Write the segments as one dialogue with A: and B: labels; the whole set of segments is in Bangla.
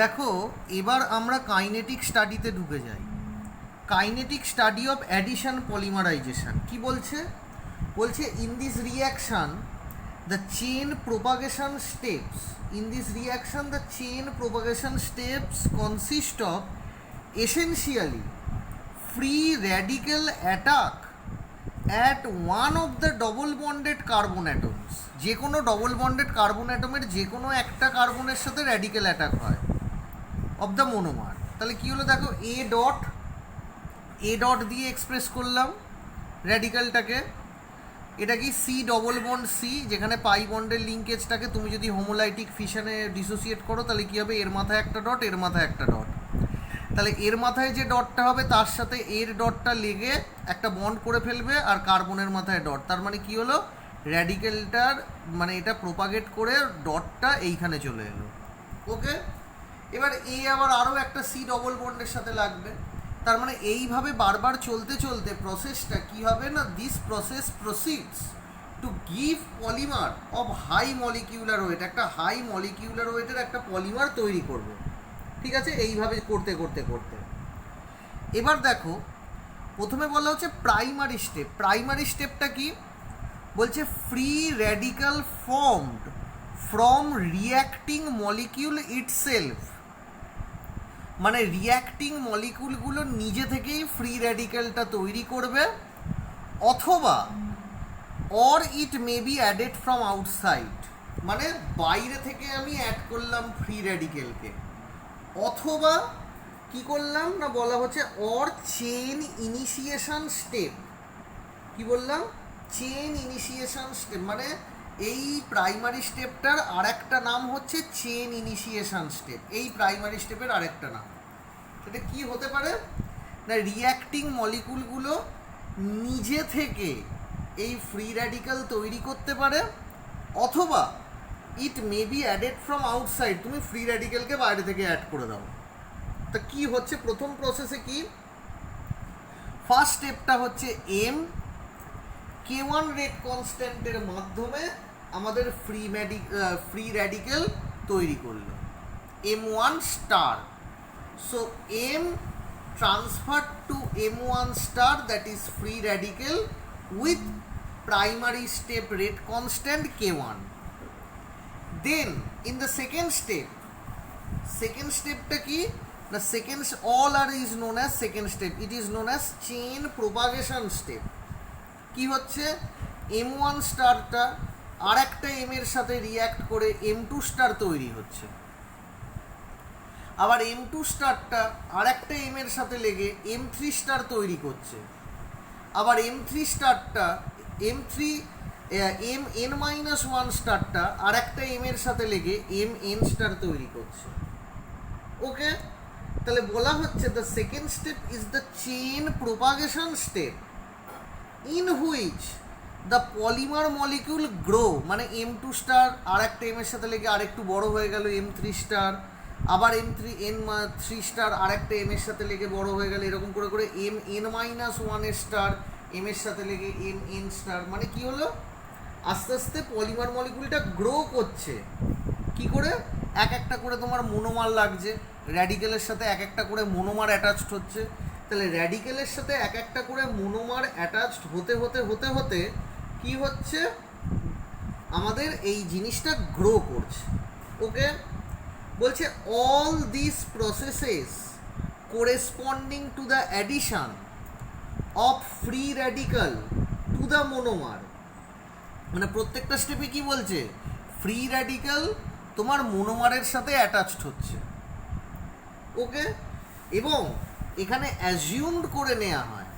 A: দেখো, এবার আমরা কাইনেটিক স্টাডিতে ঢুকে যাই। Kinetic study of addition polymerisation কি বলছে? বলছে in this reaction the chain propagation steps consist of essentially free radical attack at one of the double bonded carbon atoms. যে কোনো ডবল বন্ডেড কার্বন অ্যাটমের যে কোনো একটা কার্বনের সাথে র্যাডিক্যাল অ্যাটাক হয় অফ দ্য মোনোমার। তাহলে কী হলো দেখো, এ ডট দিয়ে এক্সপ্রেস করলাম র্যাডিক্যালটাকে। এটা কি সি ডবল বন্ড সি, যেখানে পাই বন্ডের লিঙ্কেজটাকে তুমি যদি হোমোলাইটিক ফিশনে ডিসোসিয়েট করো তাহলে কী হবে, এর মাথায় একটা ডট, এর মাথায় একটা ডট। তাহলে এর মাথায় যে ডটটা হবে তার সাথে এর ডটটা লেগে একটা বন্ড করে ফেলবে, আর কার্বনের মাথায় ডট। তার মানে কি হলো, র্যাডিক্যালটার মানে এটা প্রোপাগেট করে ডটটা এইখানে চলে এলো। ওকে, এবার এ আবার আরও একটা সি ডবল বন্ডের সাথে লাগবে। তার মানে এইভাবে বারবার চলতে চলতে প্রসেসটা কি হবে না, this process proceeds to give polymer of high molecular weight, একটা হাই মলিকিউলার ওয়েটের একটা পলিমার তৈরি করবে। ঠিক আছে, এইভাবে করতে করতে করতে এবার দেখো, প্রথমে বলা হচ্ছে প্রাইমারি স্টেপ। প্রাইমারি স্টেপটা কি বলছে, free radical formed from reacting molecule itself. মানে রিয়াক্টিং মলিকিউলগুলো নিজে থেকেই ফ্রি র্যাডিক্যালটা তৈরি করবে, অথবা or it may be added from outside, মানে বাইরে থেকে আমি অ্যাড করলাম ফ্রি র্যাডিক্যালকে, অথবা কি করলাম না বলা হচ্ছে অর চেন ইনিশিয়েশন স্টেপ। কি বললাম, চেন ইনিশিয়েশন স্টেপ, মানে এই প্রাইমারি স্টেপটার আর একটা নাম হচ্ছে চেন ইনিশিয়েশন স্টেপ। এই প্রাইমারি স্টেপের আরেকটা নাম। এটা কি হতে পারে না, রিয়াক্টিং মলিকুলগুলো নিজে থেকে এই ফ্রি র্যাডিক্যাল তৈরি করতে পারে, অথবা it may be added from outside, তুমি ফ্রি র্যাডিক্যালকে বাইরে থেকে অ্যাড করে দাও। তা কি হচ্ছে প্রথম প্রসেসে, কি ফার্স্ট স্টেপটা হচ্ছে K1 রেট কনস্ট্যান্টের মাধ্যমে আমাদের ফ্রি র্যাডিক্যাল তৈরি করলো, M1 star. So M transferred to M1 star, that is free radical with primary step rate constant K1. Then in the second step টা কি না, all are is known as second step. It is known as chain propagation step. কি হচ্ছে, M1 স্টারটা আর একটা M এর সাথে রিয়াক্ট করে M2 স্টার তৈরি হচ্ছে, আবার M2 স্টারটা আর একটা M এর সাথে লেগে M3 স্টার তৈরি করছে, আবার M3 স্টারটা Mn-1 স্টারটা আর একটা M এর সাথে লেগে Mn স্টার তৈরি করছে। ওকে, তাহলে বলা হচ্ছে the second step is the chain propagation step in which the polymer molecule grow, মানে M2 স্টার আর একটা M এর সাথে লেগে আরেকটু বড় হয়ে গেল M3 স্টার, আবার N3 স্টার আর একটা M এর সাথে লেগে বড় হয়ে গেল, এরকম করে করে Mn-1 এর স্টার M এর সাথে লেগে Mn স্টার। মানে কি হলো, আস্তে আস্তে পলিমার মলিকিউলটা গ্রো করছে। কি করে, এক একটা করে তোমার মোনোমার লাগছে, র্যাডিক্যালের সাথে এক একটা করে মোনোমার অ্যাটাচড হচ্ছে। তাহলে র্যাডিক্যালের সাথে এক একটা করে মোনোমার অ্যাটাচড হতে হতে হতে হতে কি হচ্ছে, আমাদের এই জিনিসটা গ্রো করছে। ওকে, বলছে all this processes corresponding to the addition of free radical to the monomer. মানে প্রত্যেকটা স্টেপে কি বলছে, ফ্রি র্যাডিক্যাল তোমার মোনোমারের সাথে অ্যাটাচড হচ্ছে। ওকে, এবং এখানে অ্যাজিউমড করে নেওয়া হয়,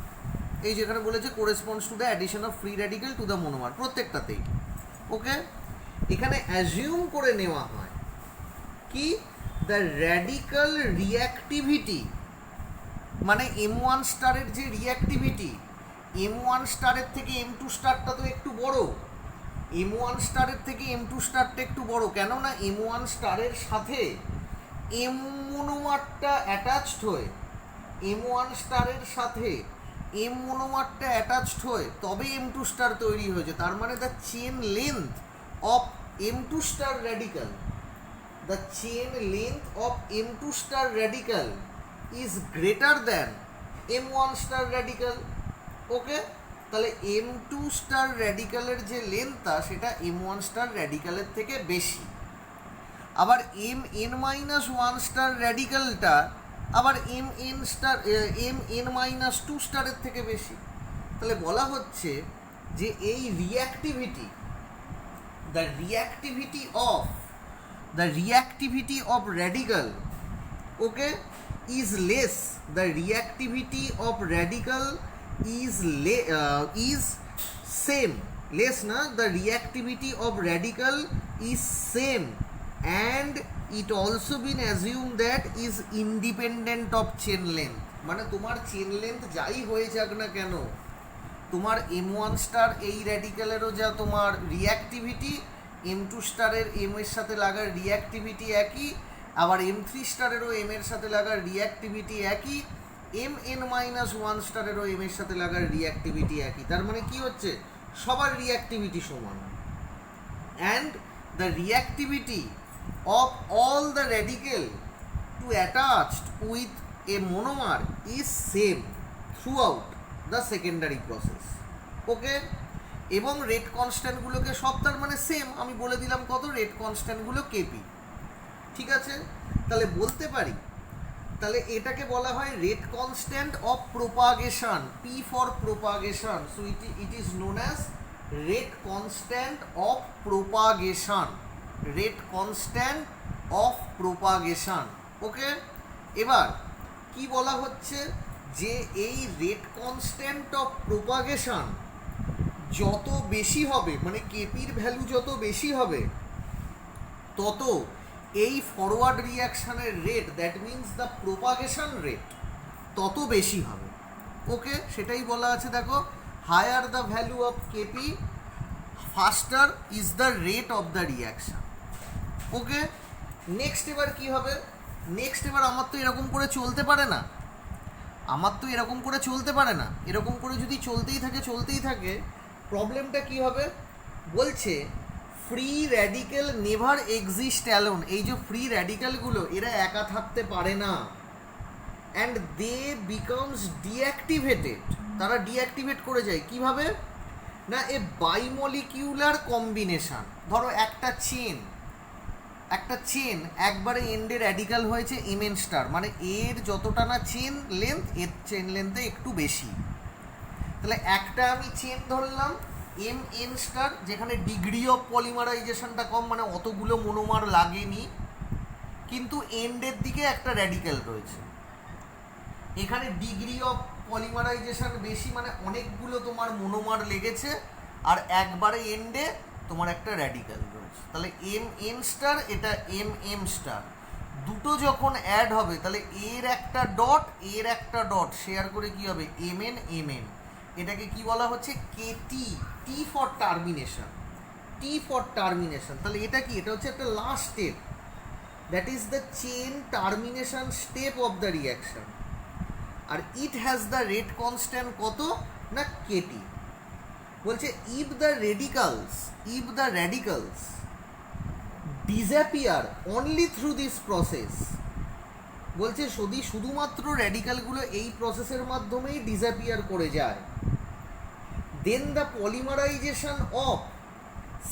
A: এই যেখানে বলেছে corresponds to the addition of free radical to the monomer, প্রত্যেকটাতেই। ওকে, এখানে অ্যাজিউম করে নেওয়া হয় কি, দ্য র্যাডিক্যাল রিঅ্যাক্টিভিটি, মানে M1 স্টারের যে রিঅ্যাক্টিভিটি, M1 স্টারের থেকে M2 স্টারটা তো একটু বড়, M1 স্টারের থেকে M2 স্টারটা একটু বড়, কেননা M1 স্টারের সাথে M মোনোমারটা অ্যাটাচড হয়ে, M1 স্টারের সাথে M মোনোমারটা অ্যাটাচড হয়ে তবে M2 স্টার তৈরি হয়েছে। তার মানে the chain length of M2 star radical the chain length of M2 star radical is greater than M1 star radical. ওকে, তাহলে M2 স্টার র্যাডিক্যালের যে লেন্থটা সেটা M1 স্টার র্যাডিক্যালের থেকে বেশি। আবার Mn-1 স্টার র্যাডিক্যালটা আবার Mn-2 স্টারের থেকে বেশি। তাহলে বলা হচ্ছে যে এই reactivity, the reactivity of radical, okay, is less. The reactivity of radical is same. Less na, the reactivity of radical is same, and it also been assumed that is independent of chain length. মানে তোমার চেন লেন্থ যাই হয়ে যাক না কেন, তোমার M1 স্টার এই র্যাডিক্যালেরও যা তোমার রিঅ্যাক্টিভিটি, M2 স্টারের M এর সাথে লাগার রিঅ্যাক্টিভিটি একই, আবার M3 স্টারেরও M এর সাথে লাগার রিঅ্যাক্টিভিটি একই, Mn-1 স্টারেরও M এর সাথে লাগার রিঅ্যাক্টিভিটি একই। তার মানে কি হচ্ছে, সবার রিঅ্যাক্টিভিটি সমান। And the reactivity of all the radical to attached with a monomer is same throughout the secondary process. Okay, এবং রেট কনস্ট্যান্টগুলোকে সব তার মানে সেম, আমি বলে দিলাম কত, রেট কনস্ট্যান্টগুলো কেপি। ঠিক আছে, তাহলে বলতে পারি, তাহলে এটাকে বলা হয় rate constant of propagation, P for propagation. So it is known as rate constant of propagation, rate constant of propagation. Okay, এবার কি বলা হচ্ছে যে এই রেট কনস্ট্যান্ট অফ প্রোপাগেশন যত বেশি হবে, মানে কেপির ভ্যালু যত বেশি হবে, তত এই ফরওয়ার্ড রিয়াকশানের rate, that means the propagation rate, তত বেশি হবে। ওকে, সেটাই বলা আছে, দেখো, higher the value of KP faster is the rate of the reaction. Okay, next এবার কি হবে, নেক্সট এবার আমার তো এরকম করে চলতে পারে না, এরকম করে যদি চলতেই থাকে প্রবলেমটা কি হবে, বলছে free radical never exist alone. এই যে ফ্রি র্যাডিক্যালগুলো এরা একা থাকতে পারে না, অ্যান্ড দে বিকামস ডিঅ্যাক্টিভেটেড, তারা ডিঅ্যাক্টিভেট করে যায় কিভাবে না, এ বাইমলিকিউলার কম্বিনেশন। ধরো একটা চেন একবারে এন্ডে র্যাডিক্যাল হয়েছে Mn স্টার, মানে এর যতটা না চেন লেন্থ, এর চেন লেন্থে একটু বেশি। তাহলে একটা আমি চেন ধরলাম Mn স্টার, যেখানে ডিগ্রি অফ পলিমারাইজেশনটা কম, মানে অতগুলো মোনোমার লাগেনি, কিন্তু এন্ডের দিকে একটা র্যাডিক্যাল রয়েছে। এখানে ডিগ্রি অফ পলিমারাইজেশন বেশি, মানে অনেকগুলো তোমার মোনোমার লেগেছে, আর একবারে এন্ডে তোমার একটা র্যাডিক্যাল রয়েছে। তাহলে Mn স্টার, এটা Mm স্টার, দুটো যখন অ্যাড হবে তাহলে এর একটা ডট শেয়ার করে কি হবে Mn। এটাকে কি বলা হচ্ছে, KT, টি ফর টার্মিনেশন। তাহলে এটা কি, এটা হচ্ছে একটা last step, that is the chain termination step of the reaction. আর it has the rate constant কত না, KT। বলছে if the radicals disappear only through this process, বলছে যদি শুধুমাত্র র্যাডিক্যালগুলো এই প্রসেসের মাধ্যমেই ডিসঅ্যাপিয়ার করে যায়, then the polymerisation of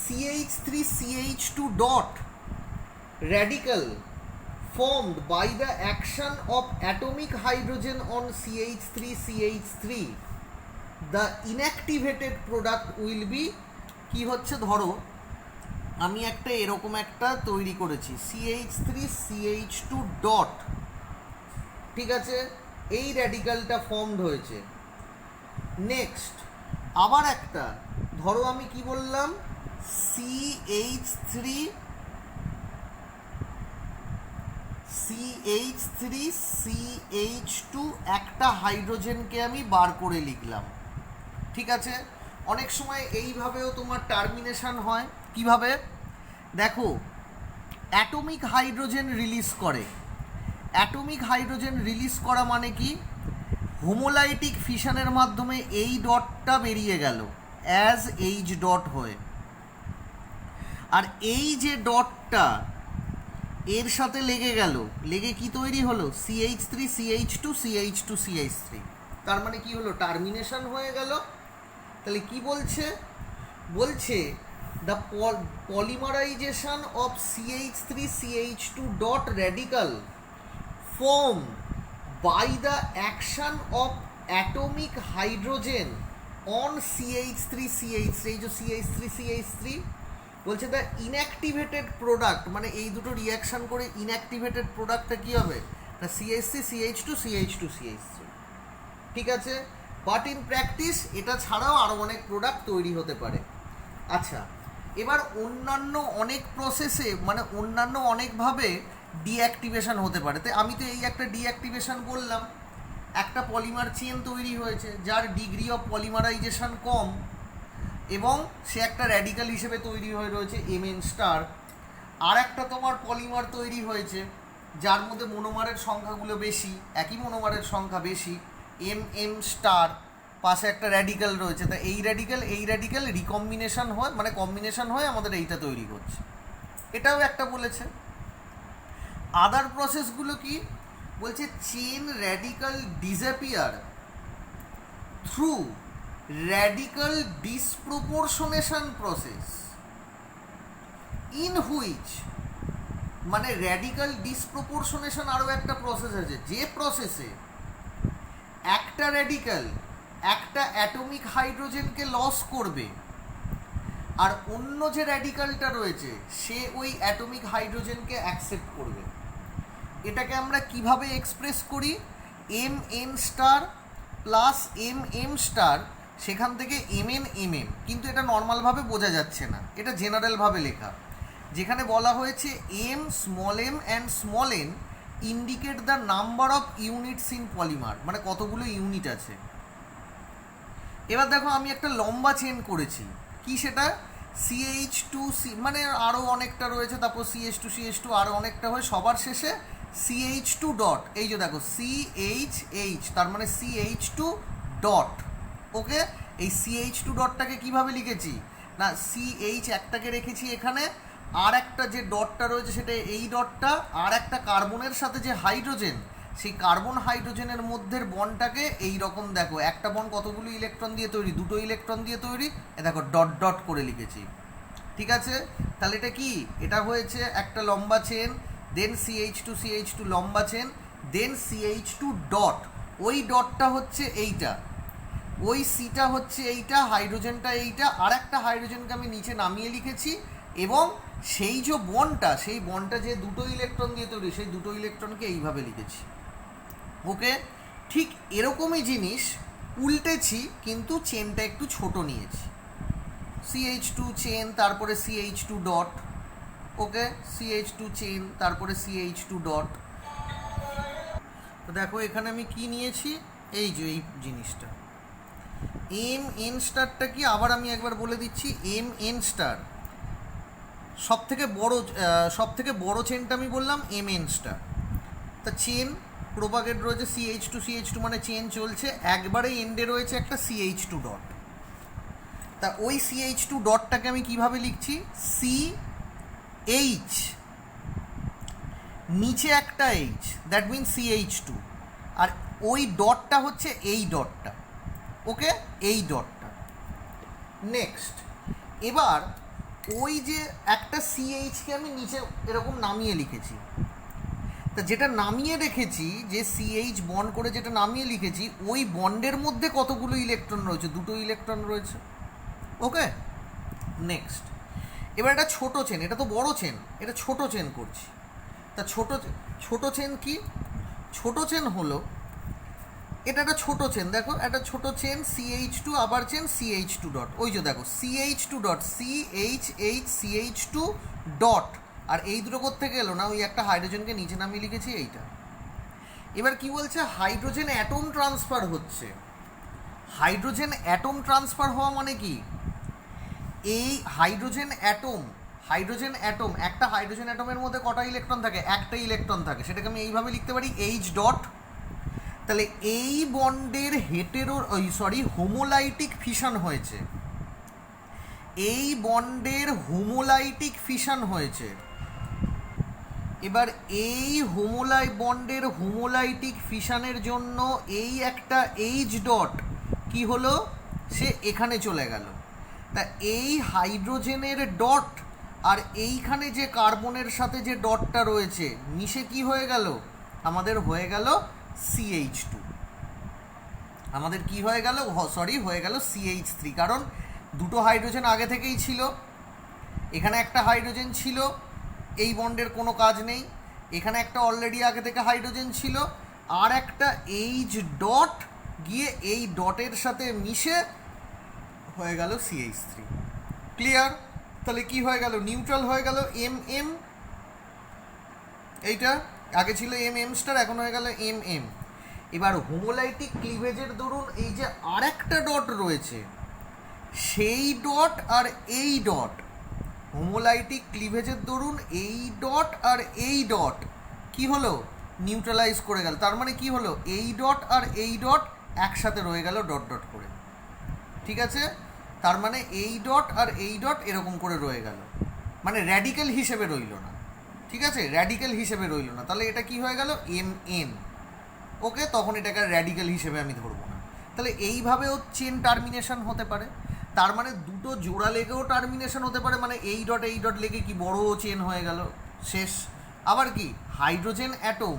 A: CH3CH2 dot radical formed by the action of atomic hydrogen on CH3CH3, the inactivated product will be কি হচ্ছে, ধরো আমি একটা এরকম একটা তৈরি করেছি CH3CH2 ডট, ঠিক আছে, এই র্যাডিক্যালটা ফর্মড হয়েছে। নেক্সট আবার একটা, ধরো আমি কি বললাম, CH3CH2 একটা হাইড্রোজেনকে আমি বার করে লিখলাম। ঠিক আছে, অনেক সময় এইভাবেও তোমার টার্মিনেশন হয়। কিভাবে, দেখো, অ্যাটমিক হাইড্রোজেন রিলিজ করা মানে কি, হোমোলাইটিক ফিশনের মাধ্যমে এই ডটটা বেরিয়ে গেল অ্যাজ H ডট হয়ে, আর এই যে ডটটা এর সাথে লেগে গেল, লেগে কি তৈরি হলো? CH3 CH2 CH2 CH3। তার মানে কি হলো? টার্মিনেশন হয়ে গেল। তাহলে কি বলছে? বলছে the polymerisation of CH3 CH2 dot radical form by the action of atomic hydrogen on CH3 CH3, এই যে CH3 CH3 বলছে দ্য ইনঅ্যাক্টিভেটেড প্রোডাক্ট, মানে এই দুটো রিয়াকশান করে ইনঅ্যাক্টিভেটেড প্রোডাক্টটা কী হবে? না CH3 CH2 CH2 CH3। ঠিক আছে, বাট ইন প্র্যাকটিস এটা ছাড়াও আরও অনেক প্রোডাক্ট তৈরি হতে পারে। আচ্ছা, এবার অন্যান্য অনেক প্রসেসে, মানে অন্যান্য অনেকভাবে ডিঅ্যাক্টিভেশন হতে পারে। তো আমি তো এই একটা ডিঅ্যাক্টিভেশন বললাম, একটা পলিমার চেন তৈরি হয়েছে যার ডিগ্রি অফ পলিমারাইজেশন কম এবং সে একটা র্যাডিক্যাল হিসেবে তৈরি হয়ে রয়েছে Mn স্টার। আর একটা তোমার পলিমার তৈরি হয়েছে যার মধ্যে মনোমারের সংখ্যাগুলো বেশি, একই মনোমারের সংখ্যা বেশি, Mn স্টার, পাশে একটা র্যাডিক্যাল রয়েছে। তা এই র্যাডিক্যাল রিকম্বিনেশন হয়, মানে কম্বিনেশন হয়ে আমাদের এইটা তৈরি করছে। এটাও একটা বলেছে। আদার প্রসেসগুলো কি বলছে? Chain radical disappear through radical disproportionation process in which, মানে র্যাডিক্যাল ডিসপ্রপোর্শনেশন আরও একটা প্রসেস আছে, যে প্রসেসে একটা র্যাডিক্যাল একটা অ্যাটমিক হাইড্রোজেনকে লস করবে আর অন্য যে র্যাডিক্যালটা রয়েছে সে ওই অ্যাটমিক হাইড্রোজেনকে অ্যাকসেপ্ট করবে। এটাকে আমরা কিভাবে এক্সপ্রেস করি? Mn star plus Mm star, সেখান থেকে Mn Mm, কিন্তু এটা নর্মালভাবে বোঝা যাচ্ছে না, এটা জেনারেলভাবে লেখা, যেখানে বলা হয়েছে m and small n indicate the number of units in polymer, মানে কতগুলো ইউনিট আছে। এবার দেখো আমি একটা লম্বা চেন করেছি, কি সেটা? CH2C, মানে আরও অনেকটা রয়েছে, তারপর CH2 আরও অনেকটা হয়, সবার শেষে CH2 ডট, এই যে দেখো CHH, তার মানে CH2 ডট। ওকে, এই CH2 ডটটাকে কিভাবে লিখেছি? না CH একটাকে রেখেছি এখানে, আর একটা যে ডটটা রয়েছে সেটা এই ডটটা, আর একটা কার্বনের সাথে যে হাইড্রোজেন, সেই কার্বন হাইড্রোজেনের মধ্যের বন্ডটাকে এই রকম দেখো, একটা বন্ড কতগুলো ইলেকট্রন দিয়ে তৈরি? দুটো ইলেকট্রন দিয়ে তৈরি। দেখো ডট ডট করে লিখেছি। ঠিক আছে, তাহলে এটা কি? এটা হয়েছে একটা লম্বা চেন, দেন CH2 লম্বা চেন, দেন CH2 ডট, ওই ডটটা হচ্ছে এইটা, ওই সিটা হচ্ছে এইটা, হাইড্রোজেনটা এইটা, আর একটা হাইড্রোজেনকে আমি নিচে নামিয়ে লিখেছি, এবং সেই যে বন্ডটা, সেই বন্ডটা যে দুটো ইলেকট্রন দিয়ে তৈরি, সেই দুটো ইলেকট্রনকে এইভাবে লিখেছি। ওকে, ঠিক এরকমই জিনিস উল্টেছি, কিন্তু চেনটা একটু ছোট নিয়েছি। CH2 চেন, তারপরে CH2 ডট। ওকে, CH2 চেন, তারপরে CH2 ডট। তো দেখো এখানে আমি কি নিয়েছি, এই যে এই জিনিসটা Mn স্টারটা কি, আবার আমি একবার বলে দিচ্ছি, Mn স্টার সব থেকে বড় চেনটা আমি বললাম Mn স্টার। তা চেন প্রোপাগেট রয়েছে CH2 মানে চেন চলছে, একবারে এন্ডে রয়েছে একটা CH2 ডট। তা ওই CH2 ডটটাকে আমি কিভাবে লিখছি? CH, নিচে একটা H, দ্যাট মিন CH2, আর ওই ডটটা হচ্ছে এই ডটটা। ওকে, এই ডটটা। নেক্সট, এবার ওই যে একটা CH-কে আমি নিচে এরকম নামিয়ে লিখেছি, তা যেটা নামিয়ে রেখেছি, যে CH বন্ড করে যেটা নামিয়ে লিখেছি, ওই বন্ডের মধ্যে কতগুলো ইলেকট্রন রয়েছে? দুটো ইলেকট্রন রয়েছে। ওকে, নেক্সট, এবার এটা ছোটো চেন, এটা তো বড় চেন, এটা ছোটো চেন করছি। তা ছোটো চেন কি? ছোটো চেন হলো, এটা একটা ছোটো চেন, দেখো একটা ছোটো চেন CH2, আবার চেন CH2 ডট, ওই যে দেখো CH2 ডট, CH2 ডট, আর এই দুটো কোত্থেকে এলো? না ওই একটা হাইড্রোজেনকে নিচে নামিয়ে লিখেছি এইটা। এবার কি বলছে? হাইড্রোজেন অ্যাটম ট্রান্সফার হচ্ছে। হাইড্রোজেন অ্যাটম ট্রান্সফার হওয়া মানে কি? এই হাইড্রোজেন অ্যাটম, একটা হাইড্রোজেন অ্যাটমের মধ্যে কটা ইলেকট্রন থাকে? একটা ইলেকট্রন থাকে, সেটাকে আমি এইভাবে লিখতে পারি H ডট। তাহলে এই বন্ডের হোমোলাইটিক ফিশন হয়েছে, এই বন্ডের হোমোলাইটিক ফিশন হয়েছে, এবার এই হোমোলাই বন্ডের হোমোলাইটিক ফিশনের জন্য এই একটা এইচ ডট কি হলো, সে এখানে চলে গেল। তা এই হাইড্রোজেনের ডট আর এইখানে যে কার্বনের সাথে যে ডটটা রয়েছে মিশে কি হয়ে গেল, আমাদের হয়ে গেল CH2। আমাদের কি হয়ে গেল, হয়ে গেল CH3, কারণ দুটো হাইড্রোজেন আগে থেকেই ছিল। এখানে একটা হাইড্রোজেন ছিল, এই বন্ডের কোনো কাজ নেই। এখানে একটা অলরেডি আগে থেকে হাইড্রোজেন ছিল, আর একটা এইচ ডট গিয়ে এই ডটের সাথে মিশে হয়ে গেল CH3। ক্লিয়ার? তাহলে কি হয়ে গেল, নিউট্রাল হয়ে গেল MM, এইটা আগে ছিল MM স্টার, এখন হয়ে গেল MM। এবার হোমোলাইটিক ক্লিভেজের দরুন এই যে আর একটা ডট রয়েছে, সেই ডট আর এই ডট, হোমোলাইটিক ক্লিভেজের দরুন এই ডট আর এই ডট কি হলো, নিউট্রালাইজ করে গেল। তার মানে কি হলো, এই ডট আর এই ডট একসাথে রয়ে গেল ডট ডট করে। ঠিক আছে? তার মানে এই ডট আর এই ডট এরকম করে রয়ে গেল, মানে র্যাডিক্যাল হিসেবে রইল না। ঠিক আছে, র্যাডিক্যাল হিসেবে রইল না। তাহলে এটা কি হয়ে গেল, MN। ওকে, তখন এটাকে র্যাডিক্যাল হিসেবে আমি ধরবো না। তাহলে এইভাবেও চেন টার্মিনেশন হতে পারে। তার মানে দুটো জোড়া লেগেও টার্মিনেশন হতে পারে, মানে এই ডট লেগে কি বড় চেন হয়ে গেল, শেষ। আবার কি, হাইড্রোজেন অ্যাটম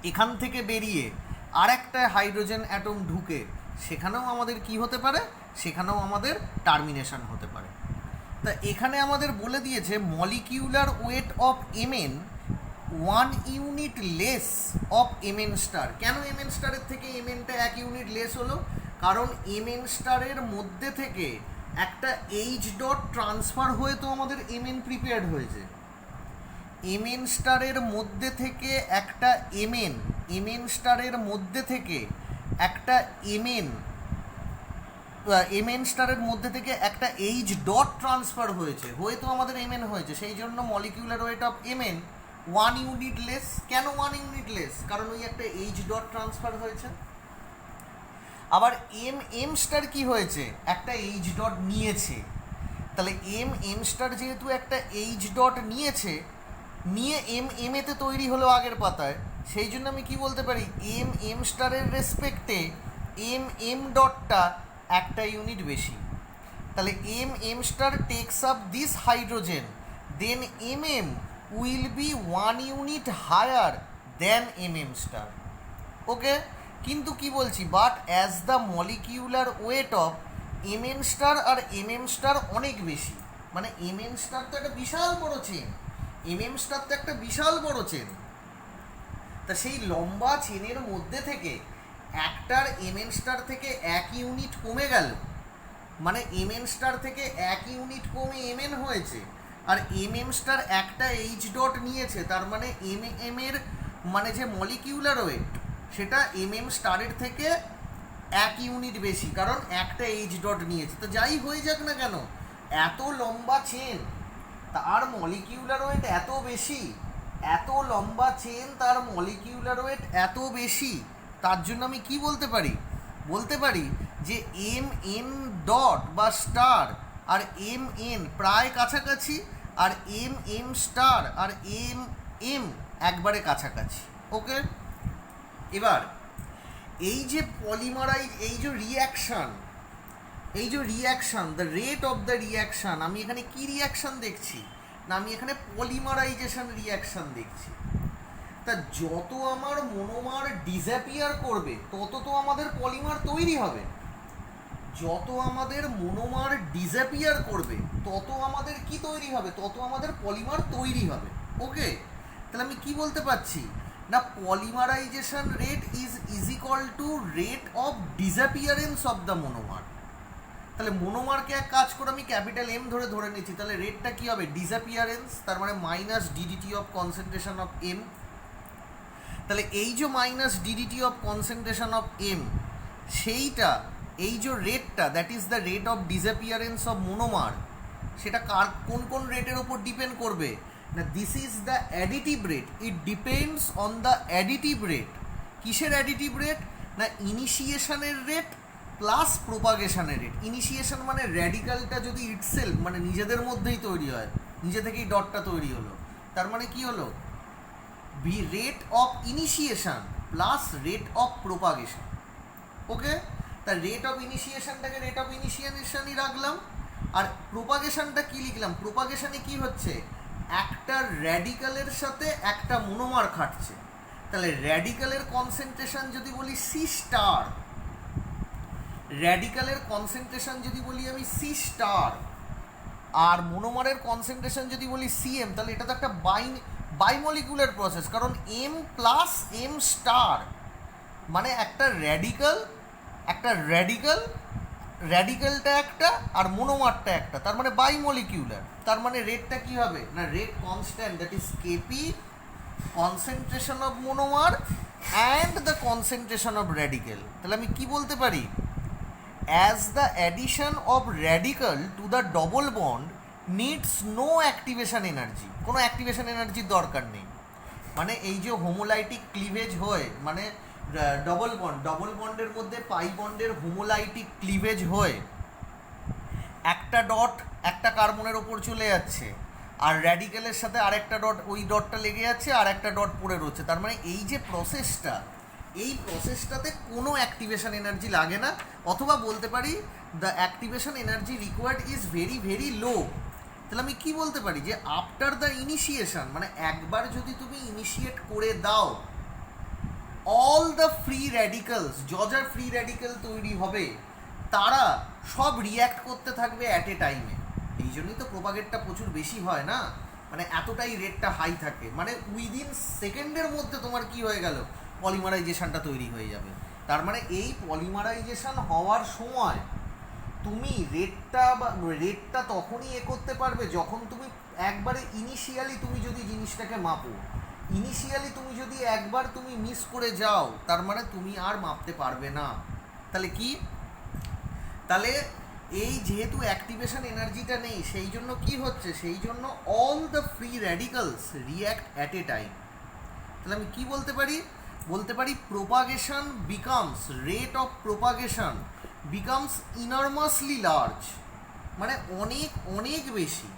A: এখান থেকে বেরিয়ে আর একটা হাইড্রোজেন অ্যাটম ঢুকে সেখানেও আমাদের কি হতে পারে, সেখানেও আমাদের টার্মিনেশন হতে পারে। তা এখানে আমাদের বলে দিয়েছে molecular weight of Mn 1 unit less of Mn star. কেন Mn স্টারের থেকে Mnটা 1 ইউনিট লেস হলো, কারণ Mn স্টারের মধ্যে থেকে একটা এইচ ডট ট্রান্সফার হয়ে তো আমাদের Mn প্রিপেয়ার্ড হয়েছে। Mn স্টারের মধ্যে থেকে একটা Mn স্টারের মধ্যে থেকে একটা Mn স্টারের মধ্যে থেকে একটা এইচ ডট ট্রান্সফার হয়েছে, হয়ে তো আমাদের Mn হয়েছে। সেই জন্য molecular weight of Mn 1 unit less. কেন 1 ইউনিট লেস, কারণ ওই একটা এইচ ডট ট্রান্সফার হয়েছে। আবার M স্টার কি হয়েছে, একটা এইচ ডট নিয়েছে। তাহলে M স্টার যেহেতু একটা এইচ ডট নিয়েছে, নিয়ে M এতে তৈরি হলো আগের পাতায়, সেই জন্য আমি কি বলতে পারি, M স্টারের রেসপেক্টে M ডটটা একটা ইউনিট বেশি। তাহলে M star takes up this hydrogen, then MM will be 1 unit higher then MM star. Okay, কিন্তু কি বলছি, but as the molecular weight of Mn star আর MM স্টার অনেক বেশি, মানে Mn স্টার তো একটা বিশাল বড় চেন, MM স্টার তো একটা বিশাল বড় চেন। তা সেই লম্বা চেনের মধ্যে থেকে একটার Mn স্টার থেকে 1 ইউনিট কমে গেল, মানে Mn স্টার থেকে 1 ইউনিট কমে Mn হয়েছে, আর MM স্টার একটা এইচ ডট নিয়েছে। তার মানে MM এর মানে যে মলিকিউলার ওয়েট সেটা MM স্টারের থেকে 1 ইউনিট বেশি, কারণ একটা এইচ ডট নিয়েছে। তো যাই হয়ে যাক না কেন, এত লম্বা চেন তার মলিকিউলার ওয়েট এত বেশি, এত লম্বা চেন তার মলিকিউলার ওয়েট এত বেশি, তার জন্য আমি কি বলতে পারি, বলতে পারি যে Mn ডট বা স্টার আর Mn প্রায় কাছাকাছি, আর MM স্টার আর MM একবারে কাছাকাছি। ওকে, এবার এই যে পলিমারাইজ, এই যে reaction, the rate of the reaction, আমি এখানে কি রিয়াকশান দেখছি না, আমি এখানে পলিমারাইজেশন রিয়াকশান দেখছি। তা যত আমার মোনোমার ডিসঅ্যাপিয়ার করবে তত তো আমাদের পলিমার তৈরি হবে, যত আমাদের মোনোমার ডিসঅ্যাপিয়ার করবে তত আমাদের কি তৈরি হবে, তত আমাদের পলিমার তৈরি হবে। ওকে, তাহলে আমি কি বলতে পারছি না, polymerization rate is equal to rate of disappearance of the monomer. তাহলে মোনোমারকে এক কাজ করে আমি ক্যাপিটাল M ধরে নিচ্ছি, তাহলে রেটটা কি হবে, ডিসঅ্যাপিয়ারেন্স, তার মানে minus DDT of concentration of M। তাহলে এই যে minus DDT of concentration of M, সেইটা এই যে রেটটা, that is the rate of disappearance of monomer, সেটা কোন কোন রেটের ওপর ডিপেন্ড করবে না, this is the additive rate, it depends on the additive rate. কিসের অ্যাডিটিভ রেট না, ইনিশিয়েশনের রেট প্লাস প্রোপাগেশনের রেট। ইনিশিয়েশন মানে র্যাডিক্যালটা যদি ইটসেলফ মানে নিজেদের মধ্যেই তৈরি হয়, নিজে থেকেই ডটটা তৈরি হলো, তার মানে কি হলো, rate of initiation plus rate of propagation. Okay, তা রেট অফ ইনিশিয়েশনটাকে রেট অফ ইনিশিয়েশনই রাখলাম, আর প্রোপাগেশনটা কি লিখলাম, প্রোপাগেশনে কি হচ্ছে, একটা র্যাডিক্যালের সাথে একটা মনোমার খাটছে। তাহলে র্যাডিক্যালের কনসেন্ট্রেশন যদি বলি সি স্টার, র্যাডিক্যালের কনসেন্ট্রেশন যদি বলি আমি সি স্টার, আর মনোমারের কনসেন্ট্রেশন যদি বলি সিএম, তাহলে এটা তো একটা বাইমলিকুলার প্রসেস, কারণ এম প্লাস এম স্টার মানে একটা র্যাডিক্যালটা একটা আর মনোমারটা একটা, তার মানে বাইমলিকুলার। তার মানে রেটটা কি হবে না, rate constant, that is KP concentration of monomer and the concentration of radical. তাহলে আমি কি বলতে পারি, as the addition of radical to the double bond needs no activation energy, কোনো অ্যাক্টিভেশন এনার্জির দরকার নেই। মানে এই যে হোমোলাইটিক ক্লিভেজ হয়, মানে ডবল বন্ডের মধ্যে পাই বন্ডের হোমোলাইটিক ক্লিভেজ হয়, একটা ডট একটা কার্বনের ওপর চলে যাচ্ছে, আর র্যাডিক্যালের সাথে আরেকটা ডট, ওই ডটটা লেগে যাচ্ছে আর একটা ডট পড়ে রয়েছে। তার মানে এই যে প্রসেসটা, এই প্রসেসটাতে কোনো অ্যাক্টিভেশন এনার্জি লাগে না, অথবা বলতে পারি the activation energy required is very very low. তাহলে আমি কি বলতে পারি যে আফটার দ্য ইনিশিয়েশন, মানে একবার যদি তুমি ইনিশিয়েট করে দাও, অল দ্য ফ্রি র্যাডিক্যালস, যার ফ্রি র্যাডিক্যাল তৈরি হবে তারা সব রিয়্যাক্ট করতে থাকবে অ্যাট এ টাইমে। এই জন্যই তো প্রোপাগেটটা প্রচুর বেশি হয় না, মানে এতটাই রেটটা হাই থাকে, মানে উইদিন সেকেন্ডের মধ্যে তোমার কি হয়ে গেল, পলিমারাইজেশনটা তৈরি হয়ে যাবে। তার মানে এই পলিমারাইজেশন হওয়ার সময় তুমি রেটটা তখনই করতে পারবে যখন তুমি একবারে ইনিশিয়ালি তুমি যদি জিনিসটাকে মাপো। ইনিশিয়ালি তুমি যদি একবার তুমি মিস করে যাও, তার মানে তুমি আর মাপতে পারবে না। তাহলে কি, তাহলে এই যেহেতু অ্যাক্টিভেশন এনার্জিটা নেই, সেই জন্য কি হচ্ছে, সেই জন্য all the free radicals react at a time. তাহলে আমি কি বলতে পারি propagation becomes, rate of propagation becomes enormously large, মানে অনেক অনেক বেশি।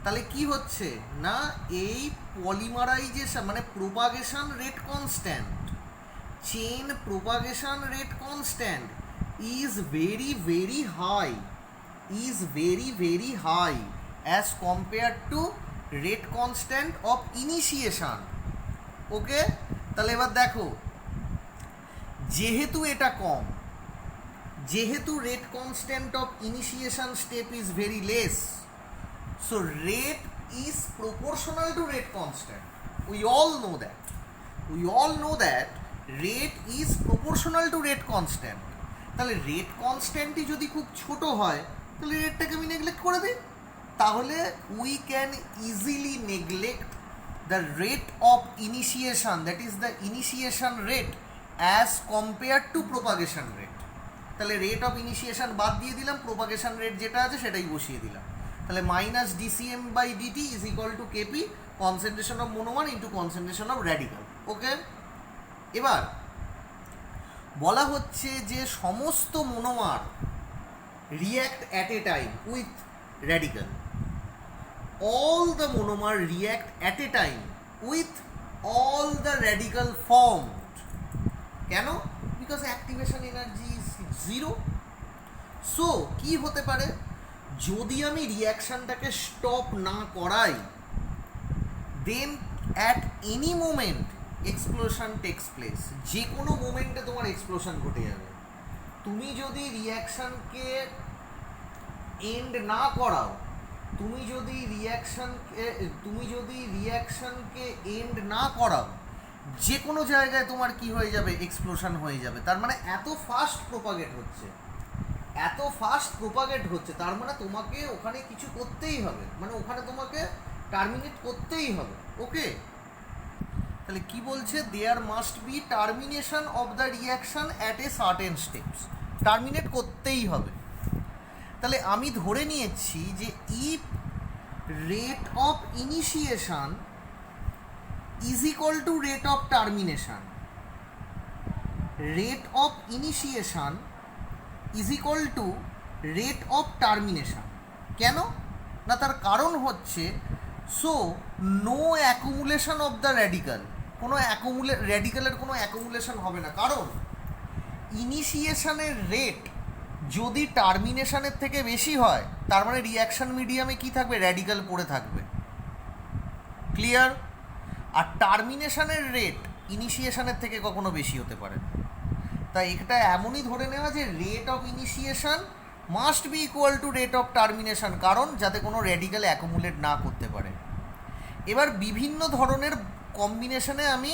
A: তাহলে কি হচ্ছে না, এই পলিমারাইজেশন মানে propagation rate constant, chain propagation rate constant is very very high as compared to rate constant of initiation. ওকে, তাহলে এবার দেখো, যেহেতু এটা কম, যেহেতু rate constant of initiation step is very less, so rate is proportional to rate constant. We all know that rate is proportional to rate constant. তাহলে রেট কনস্ট্যান্টই যদি খুব ছোট হয়, তাহলে রেটটাকে আমি নেগলেক্ট করে দিই। তাহলে we can easily neglect the rate of initiation, that is the initiation rate as compare to propagation rate. তাহলে রেট অফ ইনিশিয়েশন বাদ দিয়ে দিলাম, প্রোপাগেশন রেট যেটা আছে সেটাই বসিয়ে দিলাম। তাহলে minus DCM by DT is equal to KP concentration of monomer into concentration of radical. Okay, এবার বলা হচ্ছে যে সমস্ত monomer react at a time with radical, all the monomer react at a time with all the radical formed. কেন? Because activation energy is zero. So কি হতে পারে, যদি আমি রিয়াকশানটাকে স্টপ না করাই, then at any moment explosion takes place, যে কোনো মোমেন্টে তোমার এক্সপ্লোশন ঘটে যাবে। তুমি যদি রিয়াকশানকে এন্ড না করাও, তুমি যদি রিয়াকশানকে এন্ড না করাও, যে কোনো জায়গায় তোমার কি হয়ে যাবে, এক্সপ্লোশন হয়ে যাবে। তার মানে এত ফাস্ট প্রোপাগেট হচ্ছে, তার মানে তোমাকে ওখানে কিছু করতেই হবে, মানে ওখানে তোমাকে টার্মিনেট করতেই হবে। ওকে, তাহলে কি বলছে, there must be termination of the reaction at a certain steps, terminate করতেই হবে। তাহলে আমি ধরে নিয়েছি যে if rate of initiation is equal to rate of termination, rate of initiation is equal to rate of termination. কেন না, তার কারণ হচ্ছে so no accumulation of the radical, কোনো র্যাডিক্যালের কোনো অ্যাকুমুলেশন হবে না, কারণ ইনিশিয়েশনের রেট যদি টার্মিনেশনের থেকে বেশি হয় তার মানে রিয়াকশন মিডিয়ামে কি থাকবে, র্যাডিক্যাল পড়ে থাকবে। ক্লিয়ার? আর টার্মিনেশনের রেট ইনিশিয়েশনের থেকে কখনো বেশি হতে পারে না। তাই এটা এমনই ধরে নেওয়া যে rate of initiation must be equal to rate of termination, কারণ যাতে কোনো র্যাডিক্যাল অ্যাকুমুলেট না করতে পারে। এবার বিভিন্ন ধরনের কম্বিনেশনে আমি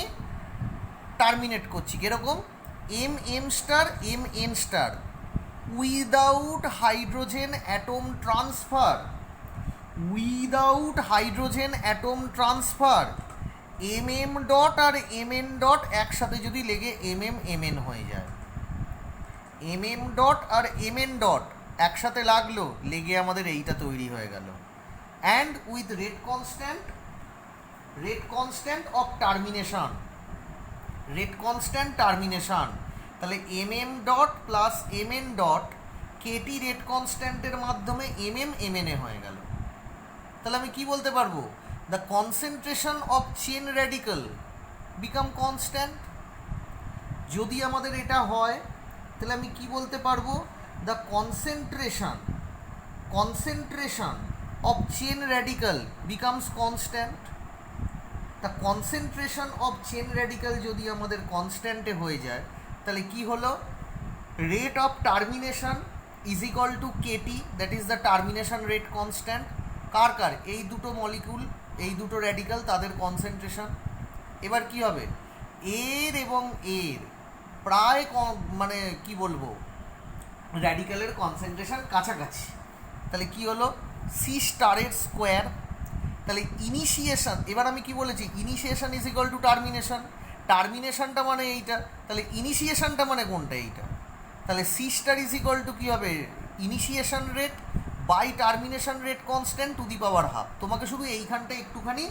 A: টার্মিনেট করছি, কীরকম M star N star without hydrogen atom transfer, without hydrogen atom transfer M dot আর এন ডট একসাথে যদি লেগে এন হয়ে যায়, এম ডট আর এন ডট একসাথে লাগলো, লেগে আমাদের এইটা তৈরি হয়ে গেল। And with rate constant of termination, rate constant termination, তাহলে M dot plus N dot KT rate কনস্ট্যান্টের মাধ্যমে এন এ হয়ে গেল। তাহলে আমি কি বলতে পারবো, the concentration of chain radical become constant. যদি আমাদের এটা হয় তাহলে আমি কি বলতে পারবো, the concentration of chain radical becomes constant. তা কনসেন্ট্রেশন অফ চেন র্যাডিক্যাল যদি আমাদের কনস্ট্যান্টে হয়ে যায় তাহলে কি হলো, rate of termination is equal to KT, that is the termination rate constant. কার এই দুটো মলিকুল, এই দুটো র্যাডিক্যাল, তাদের কনসেন্ট্রেশন। এবার কি হবে, এর এবং এর প্রায় মানে কি বলবো, র্যাডিক্যালের কনসেন্ট্রেশন কাছাকাছি। তাহলে কি হলো, সি স্টারের স্কোয়ার। তাহলে ইনিশিয়েশন, এবার আমি কি বলেছি, initiation is equal to termination, টার্মিনেশনটা মানে এইটা, তাহলে ইনিশিয়েশনটা মানে কোনটা, এইটা। তাহলে C star is equal to কী হবে, initiation rate by termination rate constant to the power half. তোমাকে শুধু এইখানটা একটুখানি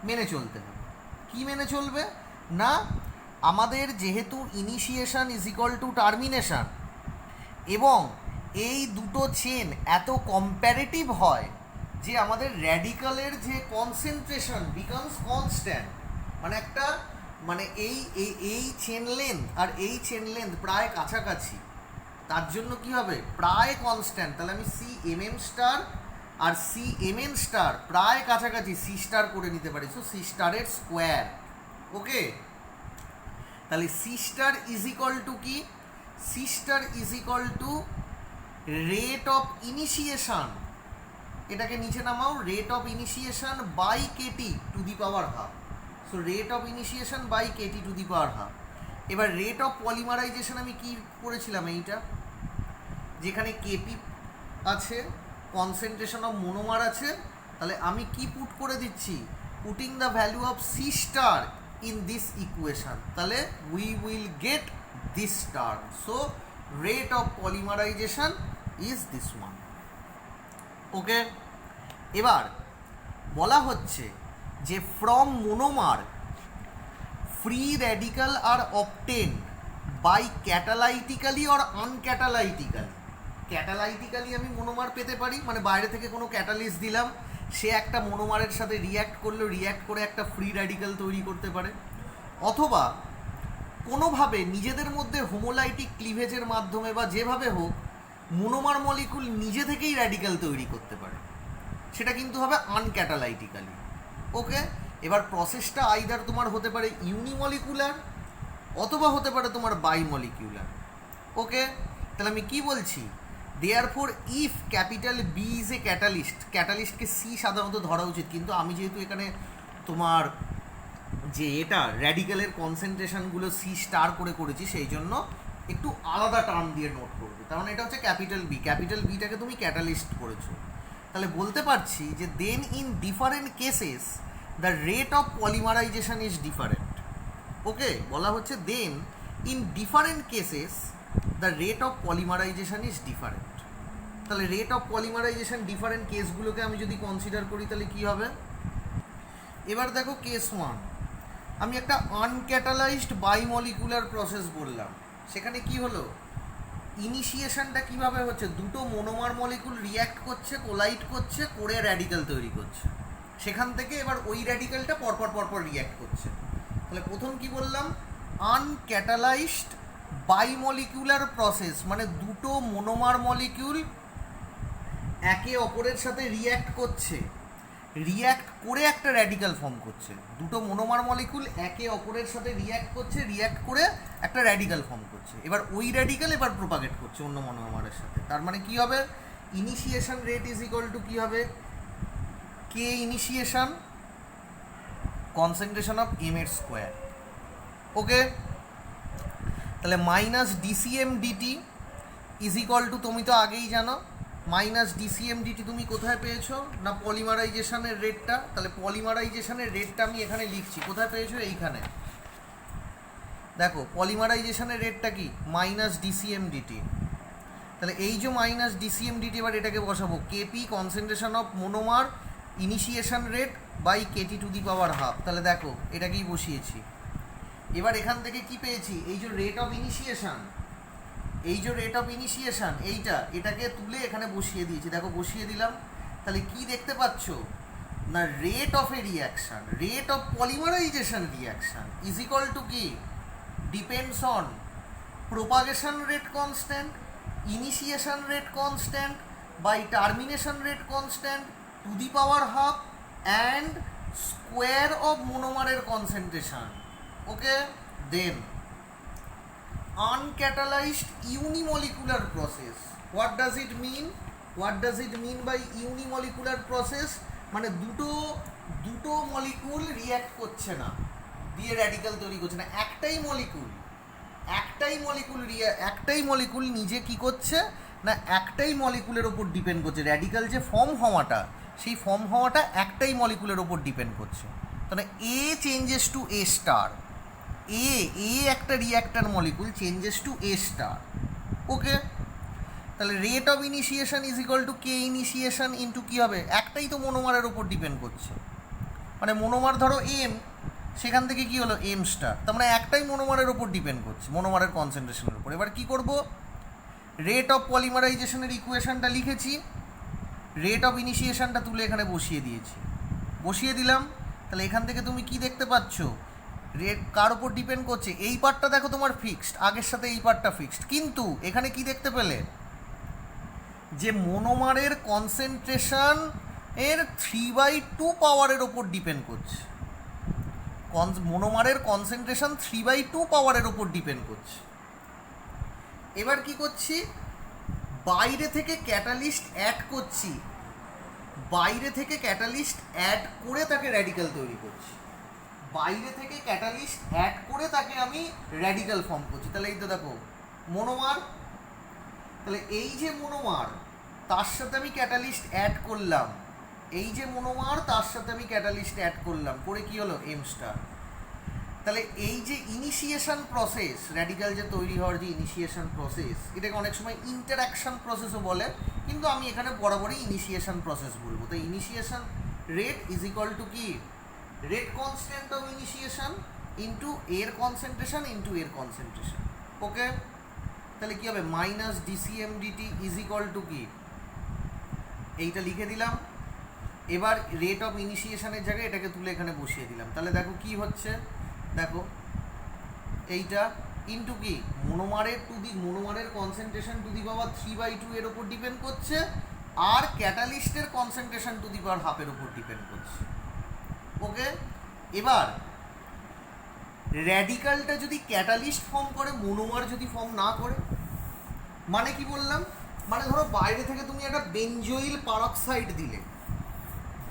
A: মেনে চলতে হবে। কী মেনে চলবে না, আমাদের যেহেতু initiation is equal to termination এবং এই দুটো চেন এত কম্প্যারেটিভ হয় যে আমাদের র্যাডিক্যালের যে কনসেন্ট্রেশন বিকামস কনস্ট্যান্ট, মানে একটা মানে এই চেন লেন্থ আর এই চেন লেন্থ প্রায় কাছাকাছি, তার জন্য কি হবে, প্রায় কনস্ট্যান্ট। তাহলে আমি সি স্টার আর সি এন স্টার প্রায় কাছাকাছি সি স্টার করে নিতে পারি, সো সি স্টারের স্কোয়ার। ওকে, তাহলে C star is equal to কি, C star is equal to rate of initiation, এটাকে নিচে নামাও, rate of initiation by KT to the power half. So rate of initiation by KT to the power half. এবার রেট অফ পলিমারাইজেশন আমি কি করেছিলাম, এইটা যেখানে কেপি আছে, কনসেন্ট্রেশন অফ মোনোমার আছে, তাহলে আমি কি পুট করে দিচ্ছি, putting the value of C star in this equation, তাহলে we will get this term. So rate of polymerization is this one. Okay, এবার বলা হচ্ছে যে ফ্রম মোনোমার ফ্রি র্যাডিক্যাল আর obtain by catalytically or uncatalytically. Catalytically আমি মোনোমার পেতে পারি, মানে বাইরে থেকে কোনো ক্যাটালিস্ট দিলাম, সে একটা মোনোমারের সাথে রিয়্যাক্ট করলো, রিয়্যাক্ট করে একটা ফ্রি র্যাডিক্যাল তৈরি করতে পারে, অথবা কোনোভাবে নিজেদের মধ্যে হোমোলাইটিক ক্লিভেজের মাধ্যমে বা যেভাবে হোক মোনোমার মলিকুল নিজে থেকেই র্যাডিক্যাল তৈরি করতে পারে, সেটা কিন্তু হবে আনক্যাটালাইটিক্যালি। ওকে, এবার প্রসেসটা আইদার তোমার হতে পারে ইউনিমলিকুলার অথবা হতে পারে তোমার বাইমলিকুলার। ওকে, তাহলে আমি কি বলছি, therefore if capital B is a catalyst, ক্যাটালিস্টকে সি সাধারণত ধরা উচিত, কিন্তু আমি যেহেতু এখানে তোমার যে এটা র্যাডিক্যালের কনসেন্ট্রেশনগুলো সি স্টার করে করেছি, সেই জন্য একটু আলাদা টার্ম দিয়ে নোট করবে। তার মানে এটা হচ্ছে ক্যাপিটাল বি, ক্যাপিটাল বিটাকে তুমি ক্যাটালিস্ট করেছো। তাহলে বলতে পারছি যে then in different cases the rate of polymerization is different. Okay, বলা হচ্ছে then in different cases the rate of polymerization is different. তাহলে রেট অফ পলিমারাইজেশন ডিফারেন্ট কেসগুলোকে আমি যদি কনসিডার করি তাহলে কী হবে, এবার দেখো কেস ওয়ান, আমি একটা আনক্যাটালাইজড বাইমলিকুলার প্রসেস বললাম, সেখানে কি হলো, ইনিশিয়েশনটা কিভাবে হচ্ছে, দুটো মোনোমার মলিকুল রিয়্যাক্ট করছে, কোলাইড করছে, করে র্যাডিক্যাল তৈরি করছে। সেখান থেকে এবার ওই র্যাডিক্যালটা পরপর রিঅ্যাক্ট করছে। তাহলে প্রথম কি বললাম, আনক্যাটালাইজড বাইমলিকুলার প্রসেস, মানে দুটো মোনোমার মলিকিউল একে অপরের সাথে রিঅ্যাক্ট করছে, রিঅ্যাক্ট করে একটা র্যাডিক্যাল ফর্ম করছে। দুটো মোনোমার মলিকুল একে অপরের সাথে রিঅ্যাক্ট করছে, রিঅ্যাক্ট করে একটা র্যাডিক্যাল ফর্ম করছে। এবার ওই র্যাডিক্যাল এবার প্রোপাগেট করছে অন্য মোনোমারের সাথে। তার মানে কি হবে, initiation rate is equal to কি হবে, k initiation concentration of M এর স্কোয়ার। ওকে, তাহলে minus DCM DT is equal to, তুমি তো আগেই জানো মাইনাস ডিসিএম ডিটি তুমি কোথায় পেয়েছো না, পলিমারাইজেশনের রেটটা। তাহলে পলিমারাইজেশনের রেটটা আমি এখানে লিখছি, কোথায় পেয়েছো, এইখানে দেখো পলিমারাইজেশনের রেটটা কি, মাইনাস ডিসিএম ডিটি। তাহলে এই যে মাইনাস ডিসিএম ডিটি, এবার এটাকে বসাবো KP concentration of monomer initiation rate by KT to the power half. তাহলে দেখো এটাকেই বসিয়েছি। এবার এখান থেকে কি পেয়েছি, এই যে রেট অফ ইনিশিয়েশন, এই যে রেট অফ ইনিশিয়েশন এটাকে তুলে এখানে বসিয়ে দিয়েছি। দেখো বসিয়ে দিলাম। তাহলে কি দেখতে পাচ্ছ না, rate of a reaction, rate of polymerization reaction is equal to কি, depends on propagation rate constant, initiation rate constant by termination rate constant to the power half and square of মোনোমারের concentration. Okay, then uncatalyzed unimolecular process. What does it mean? What does it mean by unimolecular process? মানে দুটো মলিকুল রিঅ্যাক্ট করছে না, দিয়ে র্যাডিক্যাল তৈরি করছে না, একটাই মলিকুল নিজে কি করছে না, একটাই মলিকুলের ওপর ডিপেন্ড করছে। র্যাডিক্যাল যে ফর্ম হওয়াটা, সেই ফর্ম হওয়াটা একটাই মলিকুলের ওপর ডিপেন্ড করছে। তাহলে A changes to A star, A একটা reactor molecule changes to A star. Okay, তাহলে rate of initiation is equal to K initiation into কী হবে, একটাই তো মোনোমারের ওপর ডিপেন্ড করছে, মানে মোনোমার ধরো এম, সেখান থেকে কি হলো এম স্টার, তার মানে একটাই মোনোমারের ওপর ডিপেন্ড করছে, মোনোমারের কনসেন্ট্রেশনের উপর। এবার কি করব, রেট অফ পলিমারাইজেশনের ইকুয়েশনটা লিখেছি, রেট অফ ইনিশিয়েশনটা তুলে এখানে বসিয়ে দিলাম। তাহলে এখান থেকে তুমি কি দেখতে পাচ্ছ, রেট কার ওপর ডিপেন্ড করছে, এই পার্টটা দেখো তোমার ফিক্সড, আগের সাথে এই পার্টটা ফিক্সড, কিন্তু এখানে কি দেখতে পেলে যে মোনোমারের কনসেন্ট্রেশন এর 3/2 পাওয়ারের ওপর ডিপেন্ড করছে, মোনোমারের কনসেন্ট্রেশন 3/2 পাওয়ারের ওপর ডিপেন্ড করছে। এবার কি করছি, বাইরে থেকে ক্যাটালিস্ট অ্যাড করছি, বাইরে থেকে ক্যাটালিস্ট অ্যাড করে তাকে র্যাডিক্যাল তৈরি করছি, বাইরে থেকে ক্যাটালিস্ট অ্যাড করে তাকে আমি র্যাডিক্যাল ফর্ম করছি। তাহলে এই তো দেখো মোনোমার, তাহলে এই যে মোনোমার তার সাথে আমি ক্যাটালিস্ট অ্যাড করলাম, এই যে মোনোমার তার সাথে আমি ক্যাটালিস্ট অ্যাড করলাম, করে কি হলো এম স্টার। তাহলে এই যে ইনিশিয়েশন প্রসেস, র্যাডিক্যাল যে তৈরি হওয়ার যে ইনিশিয়েশন প্রসেস, এটাকে অনেক সময় ইন্টারঅ্যাকশন প্রসেসও বলে, কিন্তু আমি এখানে বরাবরই ইনিশিয়েশন প্রসেস বলবো। তো initiation rate is equal to কি, rate constant of initiation into এর কনসেন্ট্রেশন ইন্টু এর কনসেন্ট্রেশন। ওকে, তাহলে কী হবে, minus DCM DT is equal to কি, এইটা লিখে দিলাম। এবার রেট অফ ইনিশিয়েশনের জায়গায় এটাকে তুলে এখানে বসিয়ে দিলাম। তাহলে দেখো কি হচ্ছে, দেখো এইটা ইন্টু কি, মোনোমারের কনসেন্ট্রেশন টু দি পাওয়ার 3/2 এর ওপর ডিপেন্ড করছে, আর ক্যাটালিস্টের কনসেন্ট্রেশন টু দি পাওয়ার হাফের ওপর ডিপেন্ড করছে। ওকে, এবার র্যাডিক্যালটা যদি ক্যাটালিস্ট ফর্ম করে, মোনোমার যদি ফর্ম না করে, মানে কি বললাম, মানে ধরো বাইরে থেকে তুমি একটা বেনজোইল পারক্সাইড দিলে,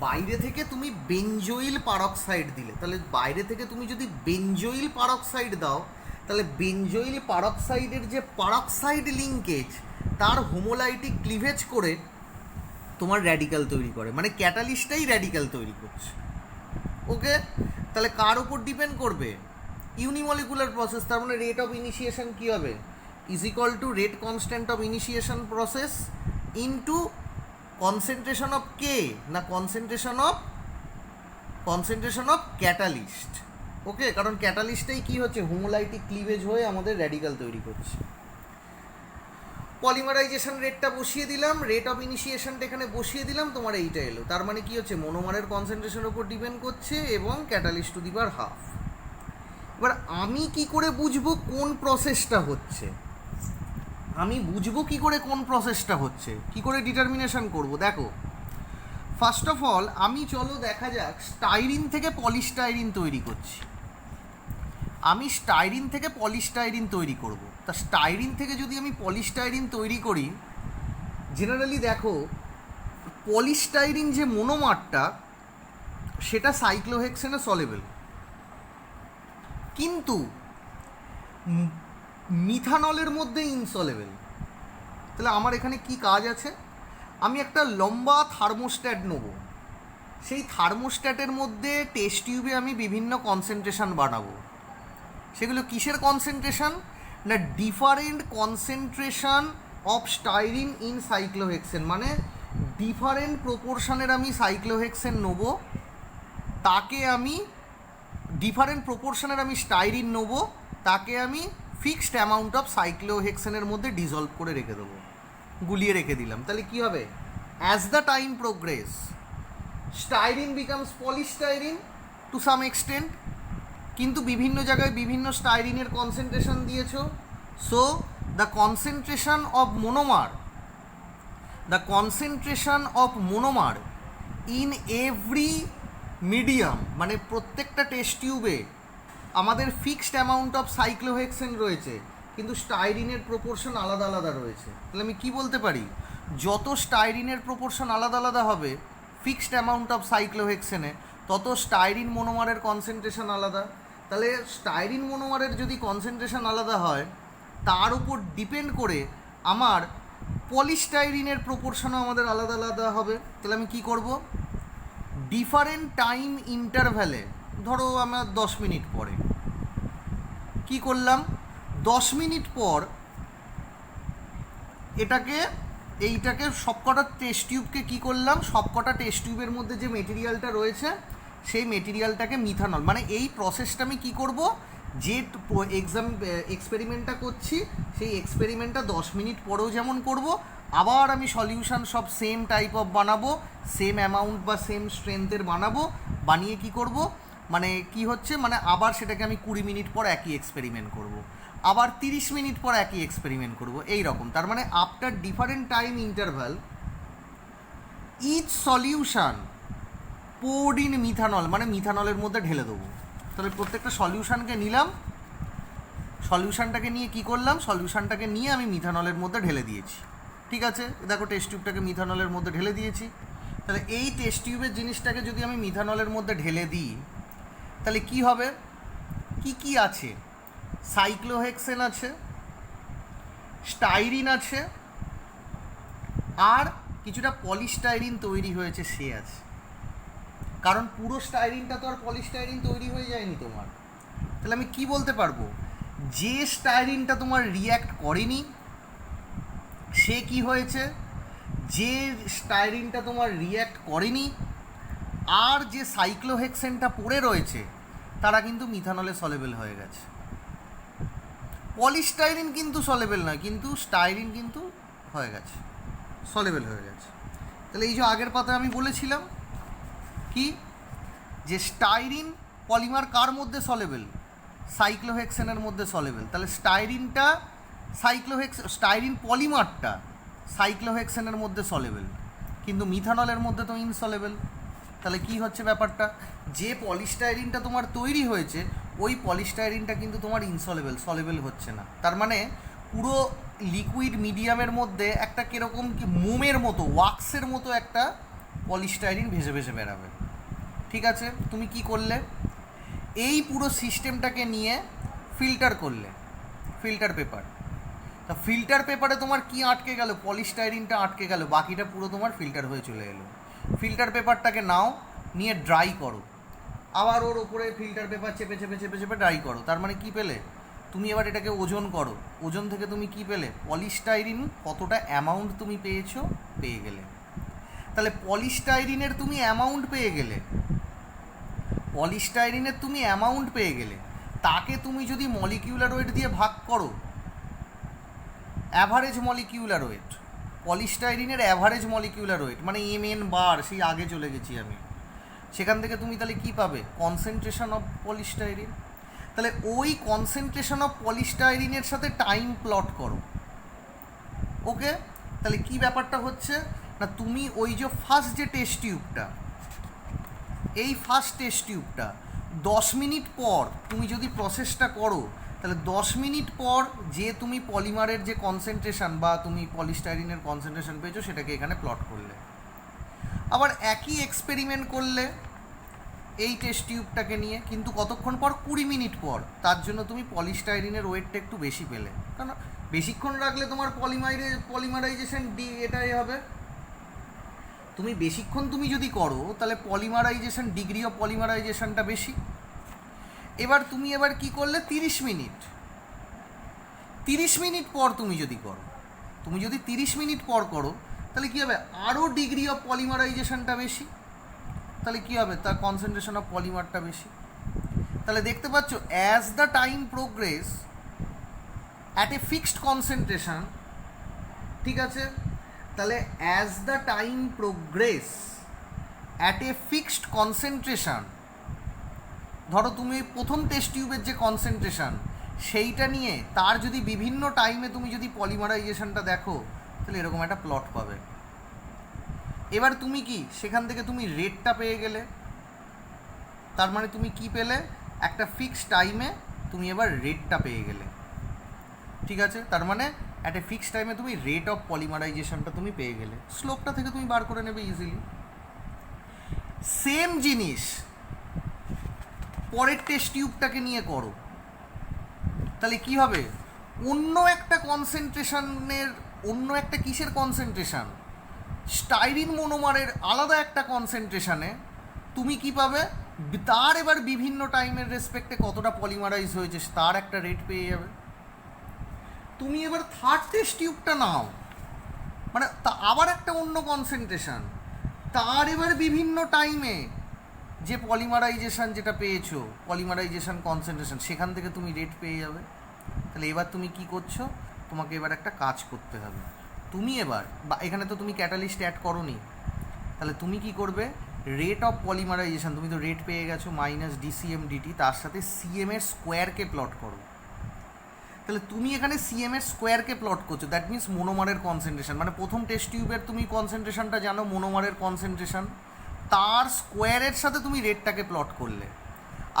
A: বাইরে থেকে তুমি বেনজোইল পারক্সাইড দিলে, তাহলে বাইরে থেকে তুমি যদি বেনজোইল পারক্সাইড দাও, তাহলে বেনজোইল পারক্সাইডের যে পারক্সাইড লিঙ্কেজ, তার হোমোলাইটিক ক্লিভেজ করে তোমার র্যাডিক্যাল তৈরি করে, মানে ক্যাটালিস্টটাই র্যাডিক্যাল তৈরি করছে। ওকে, তাহলে কার উপর ডিপেন্ড করবে, ইউনিমলিকুলার প্রসেস, তার মানে রেট অফ ইনিশিয়েশন কী হবে, is equal to rate constant of initiation process into concentration of K, না কনসেন্ট্রেশন অফ ক্যাটালিস্ট। ওকে, কারণ ক্যাটালিস্টটাই কী হচ্ছে, হোমোলাইটিক ক্লিভেজ হয়ে আমাদের র্যাডিক্যাল তৈরি করছে। পলিমারাইজেশন রেটটা বসিয়ে দিলাম, রেট অফ ইনিশিয়েশনটা এখানে বসিয়ে দিলাম, তোমার এইটা এলো। তার মানে কি হচ্ছে, মনোমারের কনসেন্ট্রেশনের উপর ডিপেন্ড করছে এবং catalyst to the power half. এবার আমি কি করে বুঝবো কোন প্রসেসটা হচ্ছে, আমি বুঝবো কি করে কোন প্রসেসটা হচ্ছে, কি করে ডিটারমিনেশন করব? দেখো, ফার্স্ট অফ অল আমি চলো দেখা যাক স্টাইরিন থেকে পলিস্টাইরিন তৈরি করছি। আমি স্টাইরিন থেকে পলিস্টাইরিন তৈরি করব। তা স্টাইরিন থেকে যদি আমি পলিস্টাইরিন তৈরি করি, জেনারেলি দেখো পলিস্টাইরিন যে মোনোমারটা সেটা সাইক্লোহেক্সেনে সলেবল, কিন্তু মিথানলের মধ্যে ইনসলেবল। তাহলে আমার এখানে কি কাজ আছে, আমি একটা লম্বা থার্মোস্ট্যাট নেব, সেই থার্মোস্ট্যাটের মধ্যে টেস্ট টিউবে আমি বিভিন্ন কনসেন্ট্রেশন বানাবো। সেগুলো কিসের কনসেন্ট্রেশন না, different concentration of styrene in cyclohexane, মানে ডিফারেন্ট প্রপোর্শনের আমি সাইক্লোহেক্সেন নেব, তাকে আমি ডিফারেন্ট প্রপোর্শনের আমি স্টাইরিন নেব, তাকে আমি ফিক্সড অ্যামাউন্ট অফ সাইক্লোহেক্সেনের মধ্যে ডিজলভ করে রেখে দেবো, গুলিয়ে রেখে দিলাম। তাহলে কী হবে, as the time progress styrene becomes polystyrene to some extent, কিন্তু বিভিন্ন জায়গায় বিভিন্ন স্টাইরিনের কনসেন্ট্রেশন দিয়েছো। So the concentration of monomer in every medium, মানে প্রত্যেকটা টেস্ট টিউবে আমাদের ফিক্সড অ্যামাউন্ট অফ সাইক্লোহেক্সেন রয়েছে, কিন্তু স্টাইরিনের প্রপোর্শন আলাদা আলাদা রয়েছে। তাহলে আমি কি বলতে পারি, যত স্টাইরিনের প্রপোর্শন আলাদা আলাদা হবে ফিক্সড অ্যামাউন্ট অফ সাইক্লোহেক্সেনে, তত স্টাইরিন মোনোমারের কনসেন্ট্রেশন আলাদা। তাহলে স্টাইরিন মোনোমারের যদি কনসেন্ট্রেশন আলাদা হয়, তার উপর ডিপেন্ড করে আমার পলিস্টাইরিনের প্রপোর্শনও আমাদের আলাদা আলাদা হবে। তাহলে আমি কি করব, ডিফারেন্ট টাইম ইন্টারভ্যালে, ধরো আমার 10 মিনিট পরে কি করলাম, 10 মিনিট পর এইটাকে সবকটা টেস্ট টিউবকে কী করলাম, সবকটা টেস্ট টিউবের মধ্যে যে মেটেরিয়ালটা রয়েছে সেই মেটেরিয়ালটাকে মিথানল, মানে এই প্রসেসটা আমি কী করব, যে এক্সপেরিমেন্টটা করছি সেই এক্সপেরিমেন্টটা 10 মিনিট পরেও যেমন করব, আবার আমি সলিউশন সব সেম টাইপ অফ বানাবো, সেম অ্যামাউন্ট বা সেম স্ট্রেংথের বানাবো, বানিয়ে কি করব, মানে কি হচ্ছে, মানে আবার সেটাকে আমি 20 মিনিট পর একই এক্সপেরিমেন্ট করব, আবার 30 মিনিট পর একই এক্সপেরিমেন্ট করব, এই রকম। তার মানে after different time interval each solution poured in methanol, মানে মিথানলের মধ্যে ঢেলে দেবো। তাহলে প্রত্যেকটা সলিউশনকে নিলাম, সলিউশনটাকে নিয়ে কি করলাম, সলিউশনটাকে নিয়ে আমি মিথানলের মধ্যে ঢেলে দিয়েছি। ঠিক আছে, দেখো টেস্ট টিউবটাকে মিথানলের মধ্যে ঢেলে দিয়েছি। তাহলে এই টেস্ট টিউবের জিনিসটাকে যদি আমি মিথানলের মধ্যে ঢেলে দিই, তাহলে কি হবে, কি আছে, সাইক্লোহেক্সেন আছে, স্টাইরিন আছে, আর কিছুটা পলিস্টাইরিন তৈরি হয়েছে সে আছে। কারণ পুরো স্টাইরিনটা তো আর পলিস্টাইরিন তৈরি হয়ে যায়নি তোমার। তাহলে আমি কি বলতে পারবো, যে স্টাইরিনটা তোমার রিয়্যাক্ট করেনি সে কি হয়েছে, যে স্টাইরিনটা তোমার রিয়্যাক্ট করেনি আর যে সাইক্লোহেক্সেনটা পড়ে রয়েছে তারা কিন্তু মিথানলে সলেবল হয়ে গেছে। পলিস্টাইরিন কিন্তু সলেবল নয়, কিন্তু স্টাইরিন কিন্তু হয়ে গেছে, সলেবল হয়ে গেছে। তাহলে এই যে আগের পাতায় আমি বলেছিলাম কি, যে স্টাইরিন পলিমার কার মধ্যে সলেবল, সাইক্লোহেক্সেনের মধ্যে সলেবল। তাহলে স্টাইরিনটা স্টাইরিন পলিমারটা সাইক্লোহেক্সেনের মধ্যে সলেবল, কিন্তু মিথানলের মধ্যে তো ইনসলেবল। তাহলে কি হচ্ছে ব্যাপারটা, যে পলিস্টাইরিনটা তোমার তৈরি হয়েছে ওই পলিস্টাইরিনটা কিন্তু তোমার ইনসলেবল, সলেবল হচ্ছে না। তার মানে পুরো লিকুইড মিডিয়ামের মধ্যে একটা কীরকম কি মোমের মতো, ওয়াক্সের মতো একটা পলিস্টাইরিন ভেসে ভেসে বেরাবে। ঠিক আছে, তুমি কি করলে, এই পুরো সিস্টেমটাকে নিয়ে ফিল্টার করলে, ফিল্টার পেপার। তা ফিল্টার পেপারে তোমার কি আটকে গেল, পলিস্টাইরিনটা আটকে গেল, বাকিটা পুরো তোমার ফিল্টার হয়ে চলে এলো। ফিল্টার পেপারটাকে নাও, নিয়ে ড্রাই করো, আবার ওর ওপরে ফিল্টার পেপার চেপে চেপে চেপে চেপে ড্রাই করো। তার মানে কি পেলে, তুমি এবার এটাকে ওজন করো, ওজন থেকে তুমি কি পেলে, পলিস্টাইরিন কতটা অ্যামাউন্ট তুমি পেয়ে গেলে। তাহলে পলিস্টাইরিনের তুমি অ্যামাউন্ট পেয়ে গেলে, তাকে তুমি যদি মলিকিউলার ওয়েট দিয়ে ভাগ করো, অ্যাভারেজ মলিকিউলার ওয়েট, পলিস্টাইরিনের অ্যাভারেজ মলিকিউলার ওয়েট মানে MN বার, সেই আগে চলে গেছি আমি। সেখান থেকে তুমি তাহলে কি পাবে? Concentration of polystyrene. তাহলে ওই কনসেন্ট্রেশন অফ পলিস্টাইরিনের সাথে টাইম প্লট করো। ওকে, তাহলে কি ব্যাপারটা হচ্ছে না, তুমি ওই যে ফার্স্ট যে টেস্ট টিউবটা, এই ফার্স্ট টেস্ট টিউবটা 10 মিনিট পর তুমি যদি প্রসেসটা করো, তাহলে 10 মিনিট পর যে তুমি পলিমারের যে কনসেন্ট্রেশন বা তুমি পলিস্টাইরিনের কনসেন্ট্রেশন পেয়েছো সেটাকে এখানে প্লট করলে। আবার একই এক্সপেরিমেন্ট করলে এই টেস্ট টিউবটাকে নিয়ে, কিন্তু কতক্ষণ পর? 20 মিনিট পর। তার জন্য তুমি পলিস্টাইরিনের ওয়েটটা একটু বেশি পেলে, কারণ বেশিক্ষণ রাখলে তোমার পলিমারাইজেশন এটাই হবে। তুমি বেশিক্ষণ তুমি যদি করো তাহলে পলিমারাইজেশন, ডিগ্রি অফ পলিমারাইজেশনটা বেশি। এবার তুমি কি করলে? 30 মিনিট। 30 মিনিট পর তুমি যদি করো, তুমি যদি 30 মিনিট পর করো তাহলে কী হবে? আরও ডিগ্রি অফ পলিমারাইজেশনটা বেশি, তাহলে কী হবে? তার কনসেন্ট্রেশন অফ পলিমারটা বেশি। তাহলে দেখতে পাচ্ছ, as the time progress at a fixed concentration, ঠিক আছে? তাহলে as the time progress at a fixed concentration, ধরো তুমি প্রথম টেস্ট টিউবের যে কনসেন্ট্রেশন সেইটা নিয়ে তার যদি বিভিন্ন টাইমে তুমি যদি পলিমারাইজেশনটা দেখো, তাহলে এরকম একটা প্লট পাবে। এবার তুমি কি সেখান থেকে তুমি রেটটা পেয়ে গেলে, তার মানে তুমি কি পেলে? একটা ফিক্সড টাইমে তুমি এবার রেটটা পেয়ে গেলে, ঠিক আছে? তার মানে অ্যাট এ ফিক্সড টাইমে তুমি রেট অফ পলিমারাইজেশনটা তুমি পেয়ে গেলে, স্লোপটা থেকে তুমি বার করে নেবে ইজিলি। সেম জিনিস পরের টেস্ট টিউবটাকে নিয়ে করো, তাহলে কি হবে? অন্য একটা কনসেন্ট্রেশনের, অন্য একটা কিসের কনসেন্ট্রেশন? স্টাইরিন মোনোমারের আলাদা একটা কনসেন্ট্রেশনে তুমি কি পাবে? তার এবার বিভিন্ন টাইমের রেসপেক্টে কতটা পলিমারাইজ হয়েছে তার একটা রেট পেয়ে যাবে। তুমি এবার থার্ড টেস্ট টিউবটা নাও, মানে তা আবার একটা অন্য কনসেন্ট্রেশন, তার এবার বিভিন্ন টাইমে যে পলিমারাইজেশন যেটা পেয়েছো, পলিমারাইজেশন কনসেন্ট্রেশন, সেখান থেকে তুমি রেট পেয়ে যাবে। তাহলে এবার তুমি কি করছো? তোমাকে এবার একটা কাজ করতে হবে। তুমি এবার, বা এখানে তো তুমি ক্যাটালিস্ট অ্যাড করোনি, তাহলে তুমি কি করবে? রেট অফ পলিমারাইজেশন, তুমি তো রেট পেয়ে গেছো মাইনাস ডিসিএম ডিটি, তার সাথে সিএম এর স্কোয়ারকে প্লট করো। তাহলে তুমি এখানে সিএম এর স্কোয়ারকে প্লট করছো, দ্যাট মিনস মোনোমারের কনসেন্ট্রেশন, মানে প্রথম টেস্ট টিউবের তুমি কনসেন্ট্রেশনটা জানো, মোনোমারের কনসেন্ট্রেশন, তার স্কোয়ারের সাথে তুমি রেটটাকে প্লট করলে।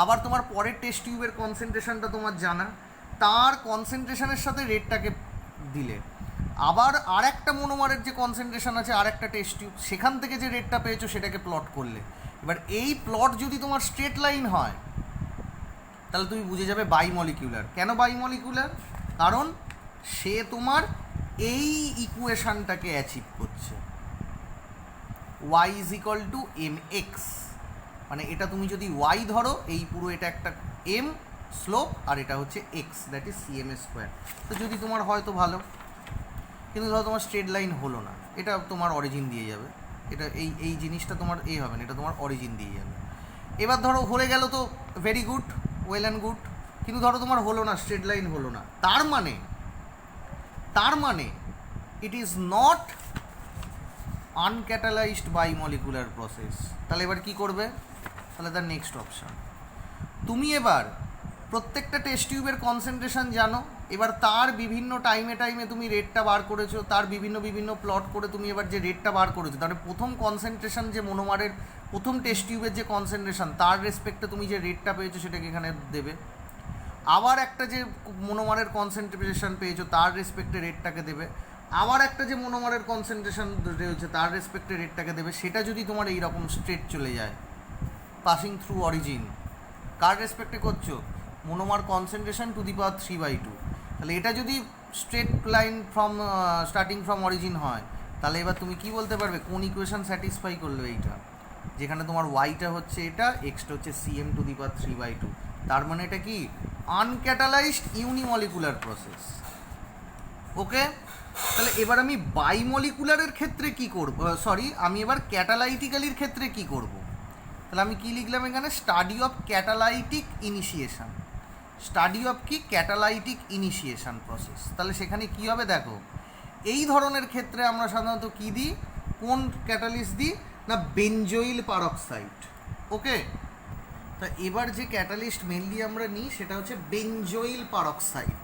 A: আবার তোমার পরের টেস্ট টিউবের কনসেন্ট্রেশনটা তোমার জানা, তার কনসেন্ট্রেশনের সাথে রেটটাকে দিলে। আবার আর একটা মোনোমারের যে কনসেন্ট্রেশন আছে, আর একটা টেস্ট টিউব, সেখান থেকে যে রেটটা পেয়েছো সেটাকে প্লট করলে। এবার এই প্লট যদি তোমার স্ট্রেট লাইন হয়, তাহলে তুমি বুঝে যাবে বাইমলিকিউলার। কেন বাইমলিকিউলার? কারণ সে তোমার এই ইকুয়েশনটাকে অ্যাচিভ করছে, y is equal two mx, মানে এটা তুমি যদি y ধরো, এই পুরো এটা একটা m স্লোপ, আর এটা হচ্ছে x, that is CM square. তো যদি তোমার হয় তো ভালো, কিন্তু ধরো তোমার স্ট্রেট লাইন হলো না, এটা তোমার অরিজিন দিয়ে যাবে, এটা এই জিনিসটা তোমার হবে না, এটা তোমার অরিজিন দিয়ে যাবে। এবার ধরো হয়ে গেল তো very good, well and good, কিন্তু ধরো তোমার হলো না, স্ট্রেট লাইন হলো না, তার মানে it is not uncatalyzed bimolecular process. তাহলে এবার কি করবে? তাহলে তার নেক্সট অপশান, তুমি এবার প্রত্যেকটা টেস্ট টিউবের কনসেন্ট্রেশন জানো, এবার তার বিভিন্ন টাইমে তুমি রেটটা বার করেছো, তার বিভিন্ন প্লট করে তুমি এবার যে রেটটা বার করেছো, তাহলে প্রথম কনসেন্ট্রেশন যে মোনোমারের প্রথম টেস্ট টিউবের যে কনসেন্ট্রেশন, তার রেসপেক্টে তুমি যে রেটটা পেয়েছো সেটাকে এখানে দেবে। আবার একটা যে মোনোমারের কনসেন্ট্রেশন পেয়েছো তার রেসপেক্টে রেটটাকে দেবে। আবার একটা যে মোনোমারের কনসেন্ট্রেশন রয়েছে তার রেসপেক্টে রেটটাকে দেবে। সেটা যদি তোমার এইরকম স্ট্রেট চলে যায়, পাসিং থ্রু অরিজিন, কার রেসপেক্টে করছো? মোনোমার কনসেন্ট্রেশন টু দি পাওয়ার 3/2। তাহলে এটা যদি straight line from starting from origin হয়, তাহলে এবার তুমি কি বলতে পারবে? কোন ইকুয়েশন স্যাটিসফাই করলো এইটা, যেখানে তোমার ওয়াইটা হচ্ছে এটা, এক্সটা হচ্ছে সিএম টু দি পাওয়ার 3/2। তার মানে এটা কি? Uncatalysed ইউনিমলিকুলার process. ওকে, তাহলে এবার আমি বাইমলিকুলারের ক্ষেত্রে কি করব? আমি এবার ক্যাটালাইটিক্যালির ক্ষেত্রে কি করব? তাহলে আমি কি লিখলাম এখানে? Study of catalytic initiation. Study of কি ক্যাটালাইটিক ইনিশিয়েশন প্রসেস। তাহলে সেখানে কি হবে দেখো, এই ধরনের ক্ষেত্রে আমরা সাধারণত কি দিই, কোন ক্যাটালিস্ট দিই না বেনজোইল পারক্সাইড। ওকে, তা এবার যে ক্যাটালিস্ট মেনলি আমরা নিই সেটা হচ্ছে বেনজোইল পারক্সাইড।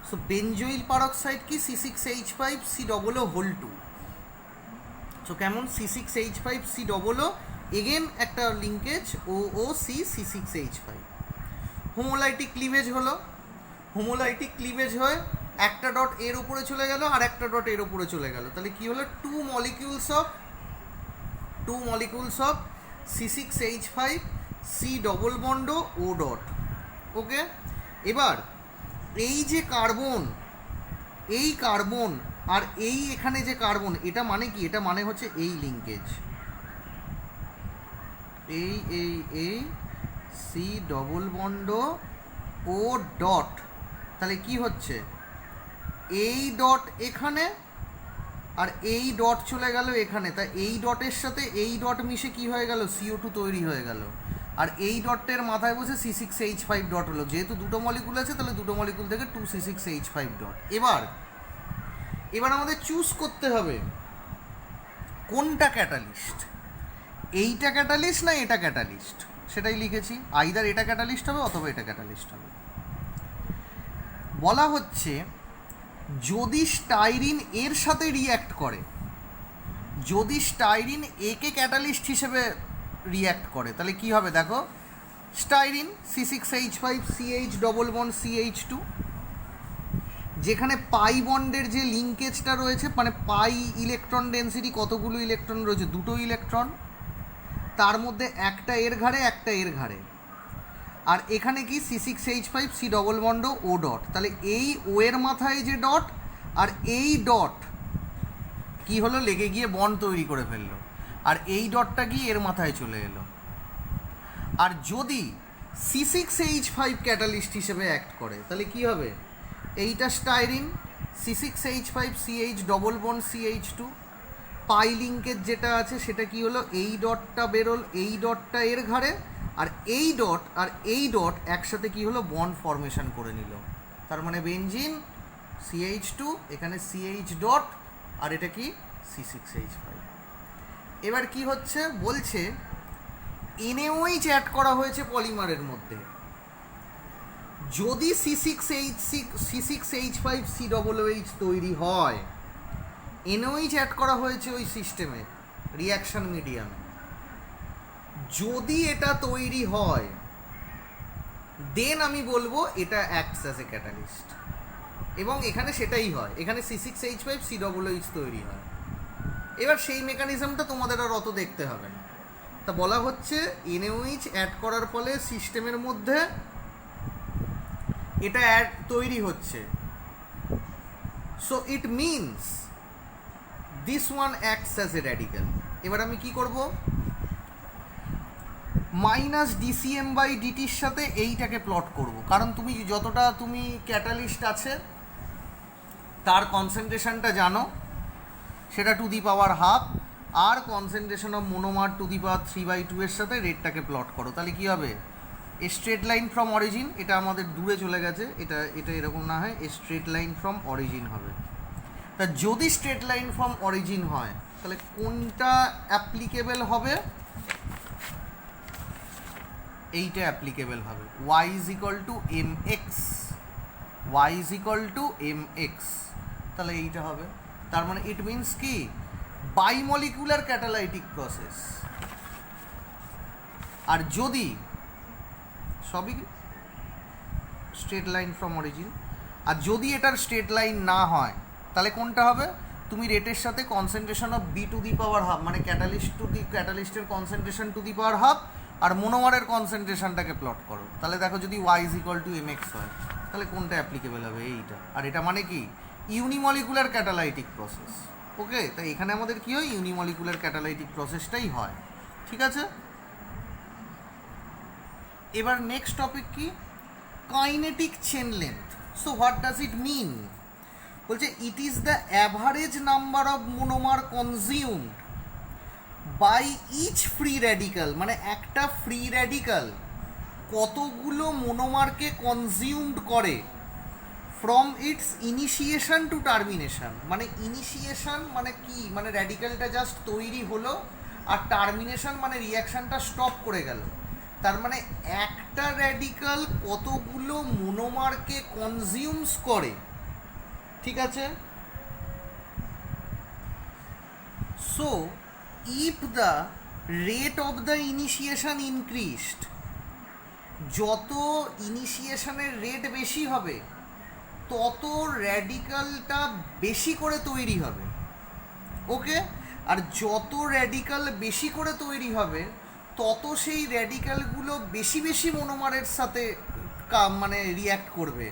A: সো বেনজোইল পারক্সাইড কি C6H5COO2। সো কেমন C6H5COO, এগেন একটা লিঙ্কেজ OOC-C6H5। হোমোলাইটিক ক্লিভেজ হলো, হোমোলাইটিক ক্লিভেজ হয়ে একটা ডট এর উপরে চলে গেল আর একটা ডট এর উপরে চলে গেল, তাহলে কি হলো two molecules of C6H5C double bond O dot. Okay, এবার এই যে কার্বন, এই কার্বন আর এই এখানে যে কার্বন, এটা মানে কি, এটা মানে হচ্ছে এই লিঙ্কেজ, এই সি ডবল বন্ড ও ডট। তাহলে কি হচ্ছে, এই ডট এখানে আর এই ডট চলে গেল এখানে, তা এই ডটের সাথে এই ডট মিশে কি হয়ে গেল, CO2 তৈরি হয়ে গেল। আর এই ডটের মাথায় বসে C6H5 ডট হলো, যেহেতু দুটো মলিকুল আছে তাহলে দুটো মলিকুল থেকে 2C6H5 ডট। এবার আমাদের চুজ করতে হবে কোনটা ক্যাটালিস্ট, এইটা ক্যাটালিস্ট না এটা ক্যাটালিস্ট, সেটাই লিখেছি। আইদার এটা ক্যাটালিস্ট হবে অথবা এটা ক্যাটালিস্ট হবে। বলা হচ্ছে যদি স্টাইরিন এর সাথে রিঅ্যাক্ট করে, যদি স্টাইরিন একে ক্যাটালিস্ট হিসেবে রিঅ্যাক্ট করে, তাহলে কি হবে দেখো, styrene C6H5CH double bond CH2, যেখানে পাই বন্ডের যে লিঙ্কেজটা রয়েছে, মানে পাই ইলেকট্রন ডেন্সিটি, কতগুলো ইলেকট্রন রয়েছে, দুটো ইলেকট্রন, তার মধ্যে একটা এর ঘাড়ে একটা এর ঘাড়ে। আর এখানে কি C6H5C ডবল বন্ড ও ডট, তাহলে এই ও এর মাথায় যে ডট আর এই ডট কি হলো, লেগে গিয়ে বন্ড তৈরি করে ফেললো, আর এই ডটটা গিয়ে এর মাথায় চলে এলো। আর যদি C6H5 ক্যাটালিস্ট হিসেবে অ্যাক্ট করে তাহলে কি হবে, এইটা styrene C6H5CH double bond CH2, পাই লিঙ্কেজ যেটা আছে সেটা কি হলো, এই ডটটা বেরোল, এই ডটটা এর ঘাড়ে, আর এই ডট আর এই ডট একসাথে কি হলো, বন্ড ফরমেশন করে নিল। তার মানে বেনজিন CH2, এখানে CH ডট, আর এটা কি C6H5। এবার কি হচ্ছে, বলছে NaOH অ্যাড করা হয়েছে পলিমারের মধ্যে, যদি C6H5COOH তৈরি হয়, NaOH অ্যাড করা হয়েছে ওই সিস্টেমে রিঅ্যাকশন মিডিয়ামে, যদি এটা তৈরি হয় দেন আমি বলবো এটা অ্যাক্টস অ্যাজ এ ক্যাটালিস্ট, এবং এখানে সেটাই হয়, এখানে C6H5COOH তৈরি হয়। এবার সেই মেকানিজমটা তোমাদের আর অত দেখতে হবে না। তা বলা হচ্ছে NaOH অ্যাড করার ফলে সিস্টেমের মধ্যে এটা তৈরি হচ্ছে, so it means this one acts as a radical. এবার আমি কি করব, -dCm/dtর সাথে এইটাকে প্লট করব, কারণ তুমি যতটা তুমি ক্যাটালিস্ট আছে তার কনসেন্ট্রেশনটা জানো, সেটা টু দি পাওয়ার হাফ, আর concentration of monomer to the power 3/2 এর সাথে রেটটাকে প্লট করো, তাহলে কী হবে, a straight line from origin, এটা আমাদের দূরে চলে গেছে, এটা এরকম না হয়, a straight line from origin হবে। তা যদি স্ট্রেট লাইন ফ্রম অরিজিন হয় তাহলে কোনটা অ্যাপ্লিকেবল হবে, এইটা অ্যাপ্লিকেবল হবে, y = mx, y = mx, তাহলে এইটা হবে। তার মানে ইট মিনস কি, বাইমলিকুলার ক্যাটালাইটিক প্রসেস। আর যদি সবই স্ট্রেট লাইন ফ্রম অরিজিন, আর যদি এটার স্ট্রেট লাইন না হয় তাহলে কোনটা হবে, তুমি রেটের সাথে concentration of B to the power half, মানে ক্যাটালিস্টের concentration to the power half আর মোনোমারের কনসেন্ট্রেশনটাকে প্লট করো, তাহলে দেখো যদি y = mx হয় তাহলে কোনটা অ্যাপ্লিকেবল হবে, এইটা। আর এটা মানে কি, ইউনিমলিকুলার ক্যাটালাইটিক প্রসেস। ওকে, তাই এখানে আমাদের কি হয়, ইউনিমলিকুলার ক্যাটালাইটিক প্রসেসটাই হয়। ঠিক আছে, এবার নেক্সট টপিক কি, kinetic chain length. So what does it mean, বলছে it is the average number of monomer consumed by each free radical, মানে একটা ফ্রি র্যাডিক্যাল কতগুলো মোনোমারকে কনজিউমড করে from its initiation to termination. মানে ইনিশিয়েশন মানে কি, মানে র্যাডিক্যালটা জাস্ট তৈরি হলো, আর টার্মিনেশন মানে রিয়াকশানটা স্টপ করে গেল। তার মানে একটা র্যাডিক্যাল কতগুলো মোনোমারকে কনজিউমস করে, ঠিক আছে? So if the rate of the initiation increased, যত ইনিশিয়েশনের রেট বেশি হবে তত র্যাডিক্যালটা বেশি করে তৈরি হবে, ওকে? আর যত র্যাডিক্যাল বেশি করে তৈরি হবে তত সেই র্যাডিক্যালগুলো বেশি বেশি মোনোমারের সাথে মানে রিয়্যাক্ট করবে,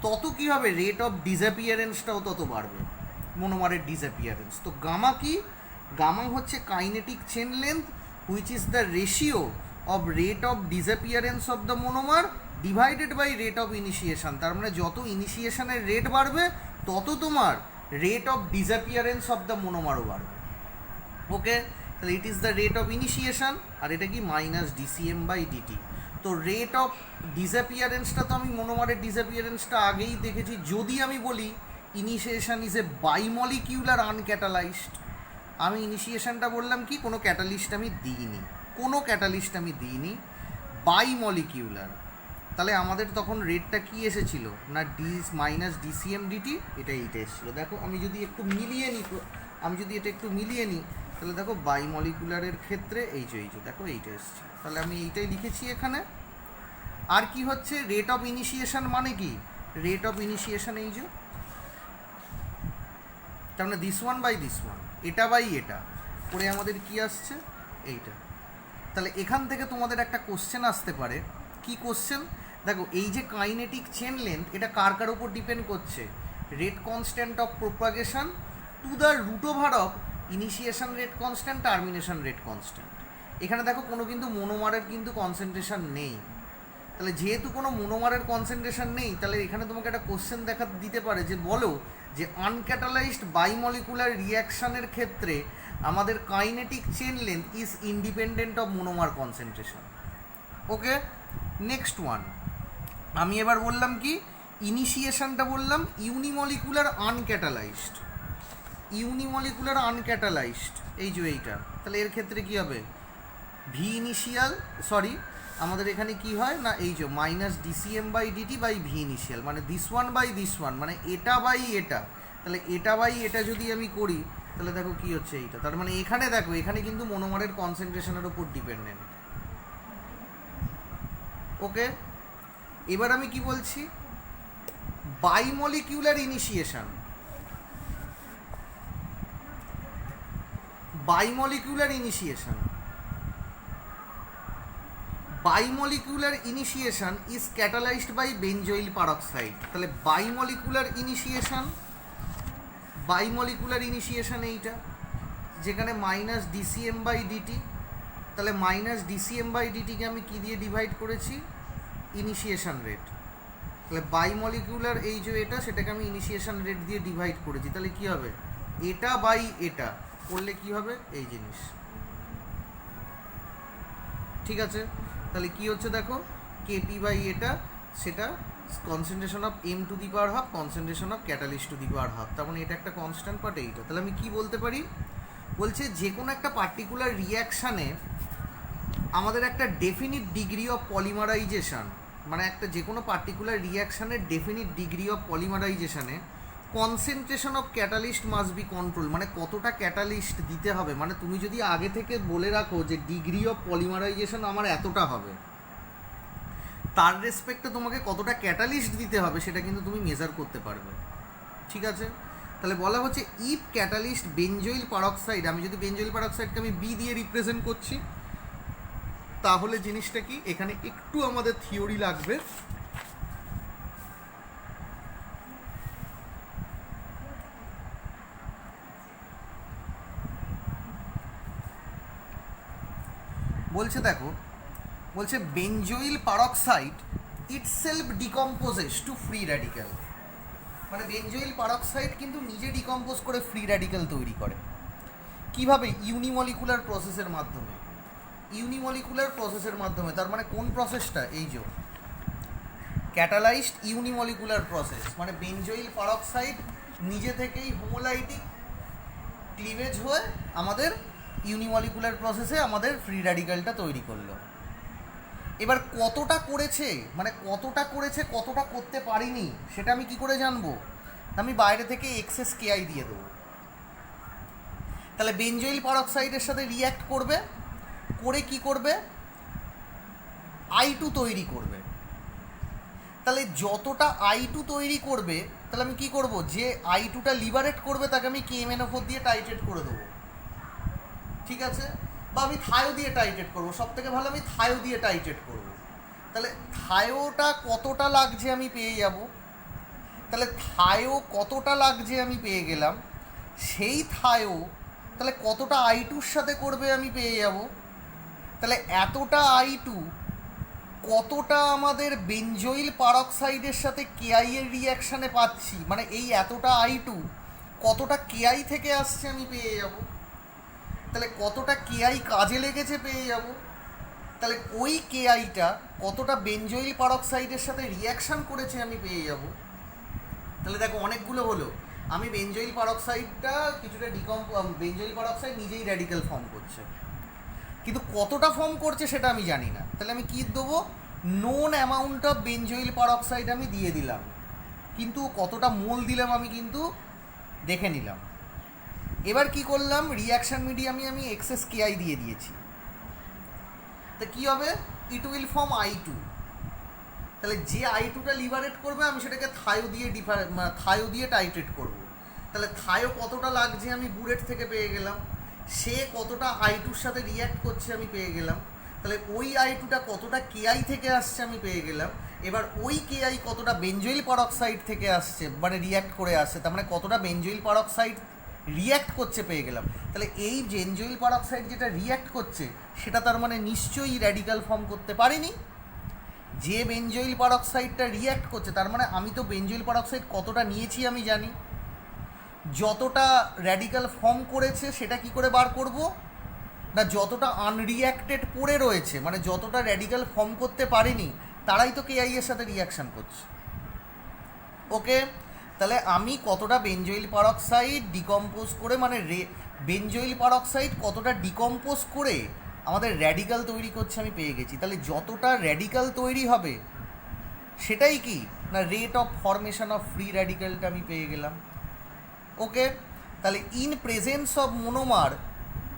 A: তত কী হবে, রেট অফ ডিসঅ্যাপিয়ারেন্সটাও তত বাড়বে, মোনোমারের ডিসঅ্যাপিয়ারেন্স। তো গামা কি? গামা হচ্ছে kinetic chain length which is the ratio of rate of disappearance of the monomer divided by rate of initiation. তার মানে যত ইনিশিয়েশনের রেট বাড়বে তত তোমার rate of disappearance of the মোনোমারও বাড়বে, ওকে? তাহলে it is the rate of initiation, আর এটা কি মাইনাস ডিসিএম বাই ডিটি। তো রেট অফ ডিসঅ্যাপিয়ারেন্সটা তো আমি মোনোমারের ডিসঅ্যাপিয়ারেন্সটা আগেই দেখেছি। যদি আমি বলি ইনিশিয়েশন ইজ এ বাইমলিকিউলার আনক্যাটালাইজড, আমি ইনিশিয়েশনটা বললাম কি, কোনো ক্যাটালিস্ট আমি দিইনি, বাইমলিকিউলার। তাহলে আমাদের তখন রেটটা কি এসেছিল না, মাইনাস ডিসিএম ডিটি, এইটা এসেছিলো। দেখো আমি যদি একটু মিলিয়ে নিই তাহলে দেখো বাইমলিকুলারের ক্ষেত্রে এই যে দেখো এইটা এসছে, তাহলে আমি এইটাই লিখেছি এখানে। আর কি হচ্ছে রেট অফ ইনিশিয়েশন, মানে কি রেট অফ ইনিশিয়েশন এই যে, তার মানে this one by this one, এটা বাই এটা করে আমাদের কি আসছে এইটা। তাহলে এখান থেকে তোমাদের একটা কোশ্চেন আসতে পারে, কি কোশ্চেন? দেখো এই যে কাইনেটিক চেন লেন্থ, এটা কার উপর ডিপেন্ড করছে, rate constant of propagation to the root over of initiation rate constant, termination rate constant. এখানে দেখো কোনো কিন্তু মোনোমারের কিন্তু কনসেন্ট্রেশন নেই। তাহলে যেহেতু কোনো মোনোমারের কনসেন্ট্রেশন নেই, তাহলে এখানে তোমাকে একটা কোশ্চেন দিতে পারে যে বলো যে আনক্যাটালাইজড বাইমলিকুলার রিয়াকশানের ক্ষেত্রে আমাদের kinetic chain length is independent of monomer concentration, okay? Next one আমি এবার বললাম কি, ইনিশিয়েশনটা বললাম ইউনিমলিকুলার আনক্যাটালাইজড, এই যে এইটা। তাহলে এর ক্ষেত্রে কি হবে, ভি ইনিশিয়াল, আমাদের এখানে কি হয় না, এই যে minus DCM by DT by V initial, মানে this one by this one, মানে এটা বাই এটা। তাহলে এটা বাই এটা যদি আমি করি তাহলে দেখো কি হচ্ছে এইটা। তার মানে এখানে দেখো, এখানে কিন্তু মোনোমারের কনসেন্ট্রেশনের উপর ডিপেন্ডেন্ট, ওকে? এবার আমি কি বলছি, bimolecular initiation, bimolecular initiation is catalyzed by benzoyl peroxide. তাহলে বাইমলিকুলার ইনিশিয়েশন এইটা, যেখানে মাইনাস ডিসিএম বাই ডিটি। তাহলে মাইনাস ডিসিএম বাই ডিটিকে আমি কি দিয়ে ডিভাইড করেছি, ইনিশিয়েশন রেট। তাহলে বাইমলিকুলার এই যে এটা, সেটাকে আমি ইনিশিয়েশন রেট দিয়ে ডিভাইড করেছি। তাহলে কি হবে, এটা বাই এটা করলে কি হবে, এই জিনিস, ঠিক আছে? তাহলে কি হচ্ছে দেখো, কেপি বাই এটা, সেটা concentration of M to the power half, concentration of catalyst to the power half. তার মানে এটা একটা কনস্ট্যান্ট পার্ট এইটা। তাহলে আমি কি বলতে পারি, বলছে যে কোনো একটা পার্টিকুলার রিয়াকশানে আমাদের একটা ডেফিনিট ডিগ্রি অফ পলিমারাইজেশন, মানে একটা যে কোনো পার্টিকুলার রিয়াকশানের ডেফিনিট ডিগ্রি অফ পলিমারাইজেশনে concentration of catalyst must be control, মানে কতটা ক্যাটালিস্ট দিতে হবে। মানে তুমি যদি আগে থেকে বলে রাখো যে ডিগ্রি অফ পলিমারাইজেশন আমার এতটা হবে, তার রেসপেক্টে তোমাকে কতটা ক্যাটালিস্ট দিতে হবে সেটা কিন্তু তুমি মেজার করতে পারবে, ঠিক আছে? তাহলে বলা হচ্ছে ইফ ক্যাটালিস্ট বেনজোইল পারক্সাইড, আমি যদি বেনজোইল পারক্সাইডকে আমি বি দিয়ে রিপ্রেজেন্ট করছি, তাহলে জিনিসটা কি, এখানে একটু আমাদের থিওরি লাগবে। বলছে দেখো, বলছে benzoyl peroxide itself decomposes to free radical, মানে বেনজোইল পারক্সাইড কিন্তু নিজে ডিকম্পোজ করে ফ্রি র্যাডিক্যাল তৈরি করে। কিভাবে? ইউনিমলিকুলার প্রসেসের মাধ্যমে। ইউনিমলিকুলার প্রসেসের মাধ্যমে, তার মানে কোন প্রসেসটা? এই যে ক্যাটালাইজড ইউনিমলিকুলার প্রসেস, মানে বেনজোইল পারক্সাইড নিজে থেকেই হোমোলাইটিক ক্লিভেজ হয়ে আমাদের ইউনিমলিকুলার প্রসেসে আমাদের ফ্রি র্যাডিক্যালটা তৈরি করলো। এবার কতটা করেছে, মানে কতটা করেছে কতটা করতে পারিনি সেটা আমি কি করে জানবো? আমি বাইরে থেকে এক্সেস কেআই দিয়ে দেবো। তাহলে বেনজোইল পারক্সাইডের সাথে রিয়্যাক্ট করবে, করে কি করবে? I2 তৈরি করবে। তাহলে যতটা I2 তৈরি করবে, তাহলে আমি কি করব? যে I2টা লিবারেট করবে তাকে আমি KMnO4 দিয়ে টাইট্রেট করে দেবো, ঠিক আছে? বা আমি থায়ো দিয়ে টাইট্রেট করবো, সব থেকে ভালো আমি থায়ো দিয়ে টাইট্রেট করবো। তাহলে থায়োটা কতটা লাগছে আমি পেয়ে যাব। তাহলে থায়ো কতটা লাগছে আমি পেয়ে গেলাম, সেই থায়ো তাহলে কতটা I2-র সাথে করবে আমি পেয়ে যাব। তাহলে এতটা I2 কতটা আমাদের বেনজোইল পারক্সাইডের সাথে কেআই এর রিয়াকশানে পাচ্ছি, মানে এই এতটা I2 কতটা কেআই থেকে আসছে আমি পেয়ে যাব। তাহলে কতটা কেআই কাজে লেগেছে পেয়ে যাব। তাহলে ওই কেআইটা কতটা বেনজোইল পারক্সাইডের সাথে রিয়াকশান করেছে আমি পেয়ে যাব। তাহলে দেখো অনেকগুলো হলো। আমি বেনজোইল পারক্সাইডটা কিছুটা বেনজোইল পারক্সাইড নিজেই র্যাডিক্যাল ফর্ম করছে, কিন্তু কতটা ফর্ম করছে সেটা আমি জানি না। তাহলে আমি কী দেবো? নোন অ্যামাউন্ট অফ বেনজোইল পারক্সাইড আমি দিয়ে দিলাম, কিন্তু কতটা মোল দিলাম আমি কিন্তু দেখে নিলাম। এবার কি করলাম? রিয়াকশান মিডিয়ামে আমি এক্সেস কেআই দিয়ে দিয়েছি। তা কী হবে? It will form I2। তাহলে যে I2টা লিবারেট করবে আমি সেটাকে থায়ো দিয়ে টাইট্রেট করব। তাহলে থায়ো কতটা লাগছে আমি বুরেট থেকে পেয়ে গেলাম, সে কতটা I2-র সাথে রিয়্যাক্ট করছে আমি পেয়ে গেলাম। তাহলে ওই I2টা কতটা কেআই থেকে আসছে আমি পেয়ে গেলাম। এবার ওই কেআই কতটা বেনজোইল পারক্সাইড থেকে আসছে, মানে রিয়্যাক্ট করে আসছে, তার মানে কতটা বেনজোইল পারক্সাইড রিয়্যাক্ট করছে পেয়ে গেলাম। তাহলে এই বেনজোইল পারক্সাইড যেটা রিয়্যাক্ট করছে সেটা তার মানে নিশ্চয়ই র্যাডিক্যাল ফর্ম করতে পারেনি। যে বেনজোইল পারক্সাইডটা রিয়্যাক্ট করছে তার মানে আমি তো বেনজোইল পারক্সাইড কতটা নিয়েছি আমি জানি। যতটা র্যাডিক্যাল ফর্ম করেছে সেটা কি করে বার করব? না, যতটা আনরিয়াক্টেড পড়ে রয়েছে, মানে যতটা র্যাডিক্যাল ফর্ম করতে পারেনি তারাই তো কেআই এর সাথে রিয়াকশান করছে। ওকে, তাহলে আমি কতটা বেনজোইল পারক্সাইড ডিকম্পোজ করে, মানে বেনজোইল পারক্সাইড কতটা ডিকম্পোজ করে আমাদের র্যাডিক্যাল তৈরি করছে আমি পেয়ে গেছি। তাহলে যতটা র্যাডিক্যাল তৈরি হবে সেটাই কি না rate of formation of free র্যাডিক্যালটা আমি পেয়ে গেলাম। ওকে, তাহলে ইন প্রেজেন্স অফ মোনোমার,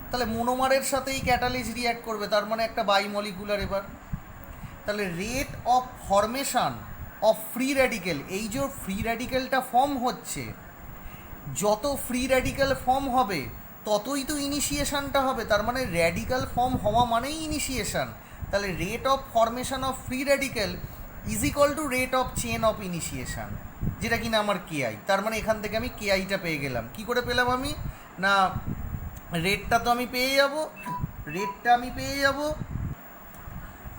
A: তাহলে মোনোমারের সাথেই ক্যাটালিজ রিঅ্যাক্ট করবে, তার মানে একটা বাইমলিকুলার। এবার তাহলে rate of formation of free radical, এই যে ফ্রি র্যাডিক্যালটা ফর্ম হচ্ছে, যত ফ্রি র্যাডিক্যাল ফর্ম হবে ততই তো ইনিশিয়েশনটা হবে, তার মানে র্যাডিক্যাল ফর্ম হওয়া মানেই ইনিশিয়েশন। তাহলে rate of formation of free radical is equal to rate of chain of initiation, যেটা কিনা আমার কেআই। তার মানে এখান থেকে আমি কেআইটা পেয়ে গেলাম। কি করে পেলাম আমি? না, রেটটা তো আমি পেয়ে যাব, রেটটা আমি পেয়ে যাব।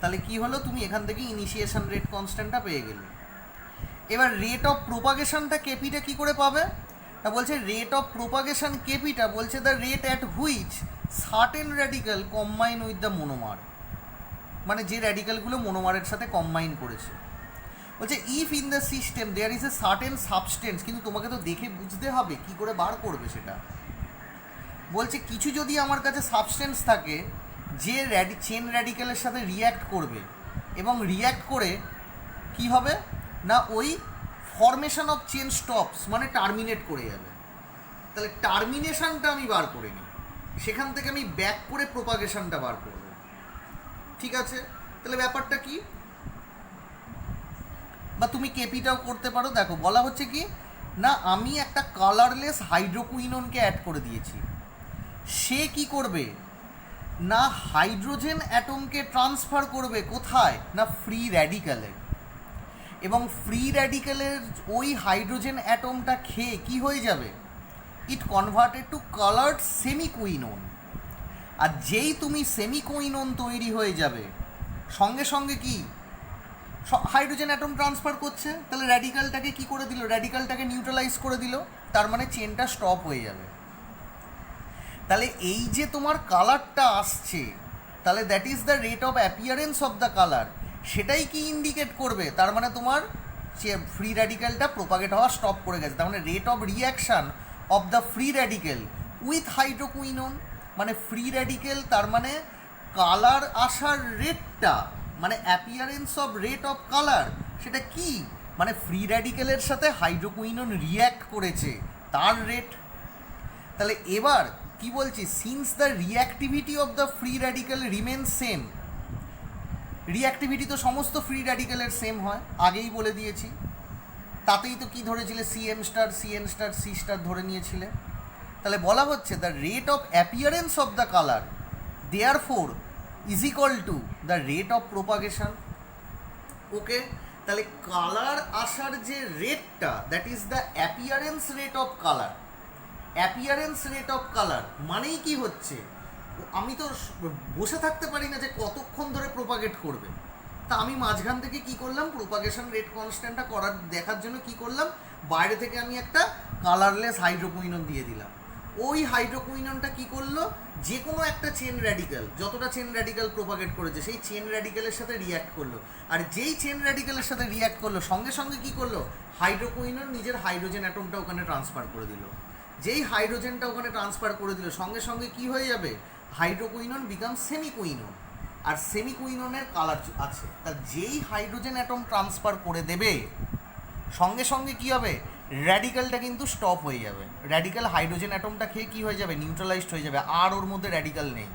A: তাহলে কি হলো? তুমি এখান থেকে ইনিশিয়েশন রেট কনস্ট্যান্টটা পেয়ে গেলে। এবার রেট অফ প্রোপাগেশনটা কেপিটা কি করে পাবে? তা বলছে রেট অফ প্রোপাগেশন কেপিটা বলছে the rate at which certain radical combine with the monomer, মানে যে র্যাডিক্যালগুলো মোনোমারের সাথে কম্বাইন করেছে। বলছে if in the system there is a certain substance, কিন্তু তোমাকে তো দেখে বুঝতে হবে কি করে বার করবে সেটা। বলছে কিছু যদি আমার কাছে সাবস্টেন্স থাকে যে চেন র্যাডিক্যালের সাথে রিয়্যাক্ট করবে এবং রিয়্যাক্ট করে কি হবে না ওই ফরমেশন অফ চেন স্টপস, মানে টার্মিনেট করে যাবে। তাহলে টার্মিনেশনটা আমি বার করে নিই, সেখান থেকে আমি ব্যাক করে প্রোপাগেশনটা বার করব। ঠিক আছে, তাহলে ব্যাপারটা কি? বা তুমি কেপিটাও করতে পারো। দেখো বলা হচ্ছে কি না আমি একটা কালারলেস হাইড্রোকুইননকে অ্যাড করে দিয়েছি, সে কি করবে না হাইড্রোজেন অ্যাটমকে ট্রান্সফার করবে কোথায় না ফ্রি র্যাডিক্যালে, এবং ফ্রি র্যাডিক্যালের ওই হাইড্রোজেন অ্যাটমটা খেয়ে কি হয়ে যাবে? ইট কনভার্টেড টু কালার্ড সেমিকুইনন। আর যেই তুমি সেমিকুইনন তৈরি হয়ে যাবে সঙ্গে সঙ্গে কি হাইড্রোজেন অ্যাটম ট্রান্সফার করছে, তাহলে র্যাডিক্যালটাকে কি করে দিল? র্যাডিক্যালটাকে নিউট্রালাইজ করে দিল, তার মানে চেনটা স্টপ হয়ে যাবে। তাহলে এই যে তোমার কালারটা আসছে, তাহলে that is the rate of appearance of the colour, সেটাই কি ইন্ডিকেট করবে, তার মানে তোমার ফ্রি র্যাডিক্যালটা প্রোপাগেট হওয়া স্টপ করে গেছে। তার মানে rate of reaction of the free radical with hydroquinone, মানে ফ্রি র্যাডিক্যাল তার মানে কালার আসার রেটটা, মানে appearance of rate of colour, সেটা কি, মানে ফ্রি র্যাডিক্যালের সাথে হাইড্রোকুইনোন রিয়্যাক্ট করেছে তার রেট। তাহলে এবার কি বলছি, since the reactivity of the free radical remain same, reactivity তো সমস্ত ফ্রি র্যাডিক্যালের সেম হয়, আগেই বলে দিয়েছি। তাতেই তো কি ধরেছিলে, CM star CN star C star ধরে নিয়েছিলে। তাহলে বলা হচ্ছে the rate of appearance of the colour therefore is equal to the rate of propagation. Okay, তাহলে কালার আসার যে রেটটা, that is the appearance rate of colour. Appearance rate of colour মানেই কি হচ্ছে, আমি তো বসে থাকতে পারি না যে কতক্ষণ ধরে প্রোপাগেট করবে। তা আমি মাঝখান থেকে কি করলাম, প্রোপাগেশন রেট কনস্ট্যান্টটা দেখার জন্য কি করলাম, বাইরে থেকে আমি একটা কালারলেস হাইড্রোকুইনোন দিয়ে দিলাম। ওই হাইড্রোকুইনোনটা কি করলো, যে কোনো একটা চেন র্যাডিক্যাল, যতটা চেন র্যাডিক্যাল প্রোপাগেট করেছে সেই চেন র্যাডিক্যালের সাথে রিয়্যাক্ট করলো। আর যেই চেন র্যাডিক্যালের সাথে রিয়্যাক্ট করলো, সঙ্গে সঙ্গে কি করলো, হাইড্রোকুইনোন নিজের হাইড্রোজেন অ্যাটমটা ওখানে ট্রান্সফার করে দিল। যেই হাইড্রোজেনটা ওখানে ট্রান্সফার করে দিল, সঙ্গে সঙ্গে কি হয়ে যাবে, হাইড্রোকুইনোন বিকাম সেমিকুইনোন। আর সেমিকুইনোনের কালার আছে, তা যেই হাইড্রোজেন অ্যাটম ট্রান্সফার করে দেবে, সঙ্গে সঙ্গে কি হবে, র্যাডিক্যালটা কিন্তু স্টপ হয়ে যাবে। র্যাডিক্যাল হাইড্রোজেন অ্যাটমটা খেয়ে কি হয়ে যাবে, নিউট্রালাইজড হয়ে যাবে, আর ওর মধ্যে র্যাডিক্যাল নেই।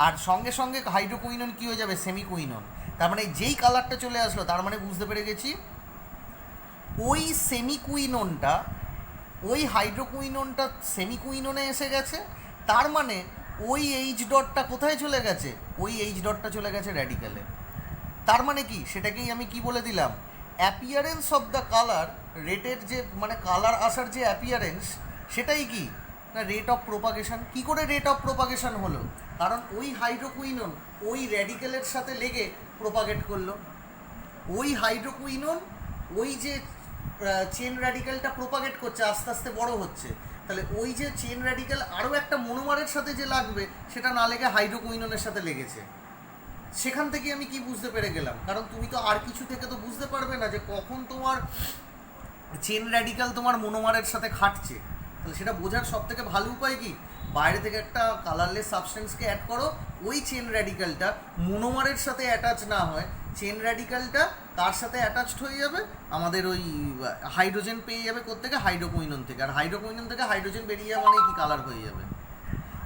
A: আর সঙ্গে সঙ্গে হাইড্রোকুইনোন কি হয়ে যাবে, সেমিকুইনোন। তার মানে যেই কালারটা চলে আসলো, তার মানে বুঝতে পেরে গেছি ওই সেমিকুইনোনটা, ওই হাইড্রোকুইনোনটা সেমিকুইনোনে এসে গেছে। তার মানে ওই এইচ ডটটা কোথায় চলে গেছে, ওই এইচ ডটটা চলে গেছে র্যাডিক্যালে। তার মানে কি, সেটাকেই আমি কি বলে দিলাম, অ্যাপিয়ারেন্স অফ দ্য কালার রেটের যে, মানে কালার আসার যে অ্যাপিয়ারেন্স, সেটাই কি না রেট অফ প্রোপাগেশন। কী করে রেট অফ প্রোপাগেশন হলো, কারণ ওই হাইড্রোকুইনোন ওই র্যাডিক্যালের সাথে লেগে প্রোপাগেট করলো। ওই হাইড্রোকুইনোন ওই যে চেন র্যাডিক্যালটা প্রোপাগেট করছে, আস্তে আস্তে বড় হচ্ছে, তাহলে ওই যে চেন র্যাডিক্যাল আরও একটা মনোমারের সাথে যে লাগবে, সেটা না লেগে হাইড্রোকুইনোনের সাথে লেগেছে। সেখান থেকে আমি কি বুঝতে পেরে গেলাম, কারণ তুমি তো আর কিছু থেকে তো বুঝতে পারবে না যে কখন তোমার চেন র্যাডিক্যাল তোমার মনোমারের সাথে খাটছে। তাহলে সেটা বোঝার সব থেকে ভালো উপায় কি, বাইরে থেকে একটা কালারলেস সাবস্টেন্সকে অ্যাড করো, ওই চেন র্যাডিক্যালটা মনোমারের সাথে অ্যাটাচ না হয়, চেন র্যাডিক্যালটা কার সাথে অ্যাটাচড হয়ে যাবে, আমাদের ওই হাইড্রোজেন পেয়ে যাবে কোত্থেকে, হাইড্রোকুইনোন থেকে। আর হাইড্রোকুইনোন থেকে হাইড্রোজেন বেরিয়ে যাওয়া মানে কি, কালার হয়ে যাবে।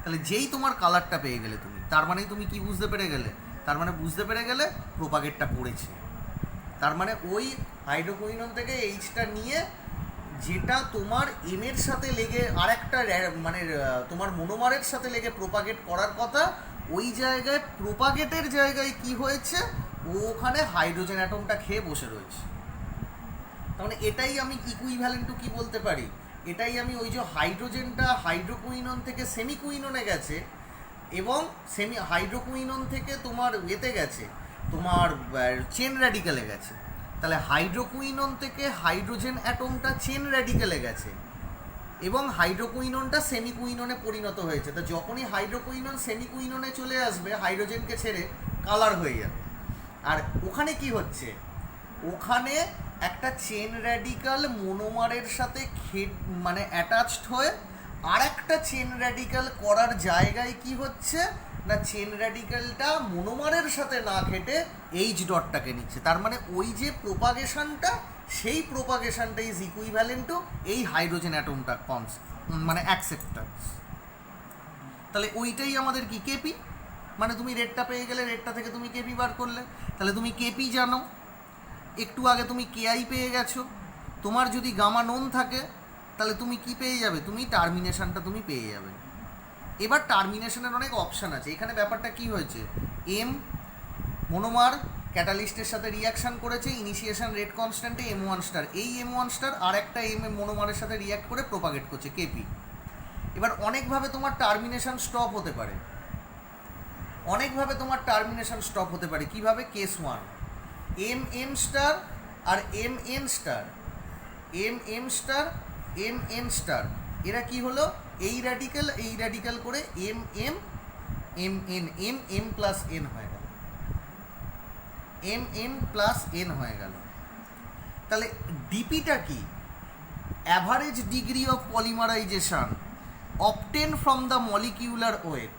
A: তাহলে যেই তোমার কালারটা পেয়ে গেলে তুমি, তার মানেই তুমি কি বুঝতে পেরে গেলে, তার মানে বুঝতে পেরে গেলে প্রোপাগেটটা করেছে। তার মানে ওই হাইড্রোকুইনোন থেকে এইচটা নিয়ে, যেটা তোমার এমের সাথে লেগে আরেকটা মানে তোমার মনোমারের সাথে লেগে প্রোপাগেট করার কথা, ওই জায়গায় প্রোপাগেটের জায়গায় কি হয়েছে, ও ওখানে হাইড্রোজেন অ্যাটমটা খেয়ে বসে রয়েছে। তার মানে এটাই আমি ইকুইভ্যালেন্ট টু কি বলতে পারি, এটাই আমি ওই যে হাইড্রোজেনটা হাইড্রোকুইনোন থেকে সেমিকুইনোনে গেছে, এবং হাইড্রোকুইনোন থেকে তোমার এতে গেছে, তোমার চেন র্যাডিক্যালে গেছে। তাহলে হাইড্রোকুইনোন থেকে হাইড্রোজেন অ্যাটমটা চেন র্যাডিক্যালে গেছে, এবং হাইড্রোকুইনোনটা সেমিকুইনোনে পরিণত হয়েছে। তো যখনই হাইড্রোকুইনোন সেমিকুইনোনে চলে আসবে, হাইড্রোজেনকে ছেড়ে কালার হয়ে যাবে। আর ওখানে কি হচ্ছে, ওখানে একটা চেন র্যাডিক্যাল মনোমারের সাথে মানে অ্যাটাচড হয়ে আর একটা চেন র্যাডিক্যাল করার জায়গায় কি হচ্ছে না, চেন র্যাডিক্যালটা মনোমারের সাথে না খেটে এইচ ডটটাকে নিচ্ছে। তার মানে ওই যে প্রোপাগেশনটা, সেই প্রোপাগেশনটা ইজ ইকুইভ্যালেন্ট টু এই হাইড্রোজেন অ্যাটমটা মানে অ্যাকসেপ্টেন্স। তাহলে ওইটাই আমাদের কি, কেপি। মানে তুমি রেটটা পেয়ে গেলে, রেটটা থেকে তুমি কেপি বার করলে। তাহলে তুমি কেপি জানো, একটু আগে তুমি কেআই পেয়ে গেছো। তোমার যদি গামা নোন থাকে, তাহলে তুমি কি পেয়ে যাবে, তুমি টার্মিনেশনটা তুমি পেয়ে যাবে। এবার টার্মিনেশনের অনেক অপশান আছে। এখানে ব্যাপারটা কি হয়েছে, এম মনোমার ক্যাটালিস্টের সাথে রিয়াকশান করেছে, ইনিশিয়েশন রেট কনস্ট্যান্টে M1 স্টার, এই M1 স্টার আর একটা মনোমারের সাথে রিয়াক্ট করে প্রোপাগেট করছে কেপি। এবার অনেকভাবে তোমার টার্মিনেশন স্টপ হতে পারে, অনেকভাবে তোমার টার্মিনেশন স্টপ হতে পারে। কীভাবে, কেস 1 MM স্টার আর MN star, MM star MN star, এরা কি হলো, এই র্যাডিক্যাল করে MM M N M M plus N হয়ে গেল, এম এন প্লাস এন হয়ে গেল। তাহলে ডিপিটা কি? Average degree of polymerization obtain from the molecular weight.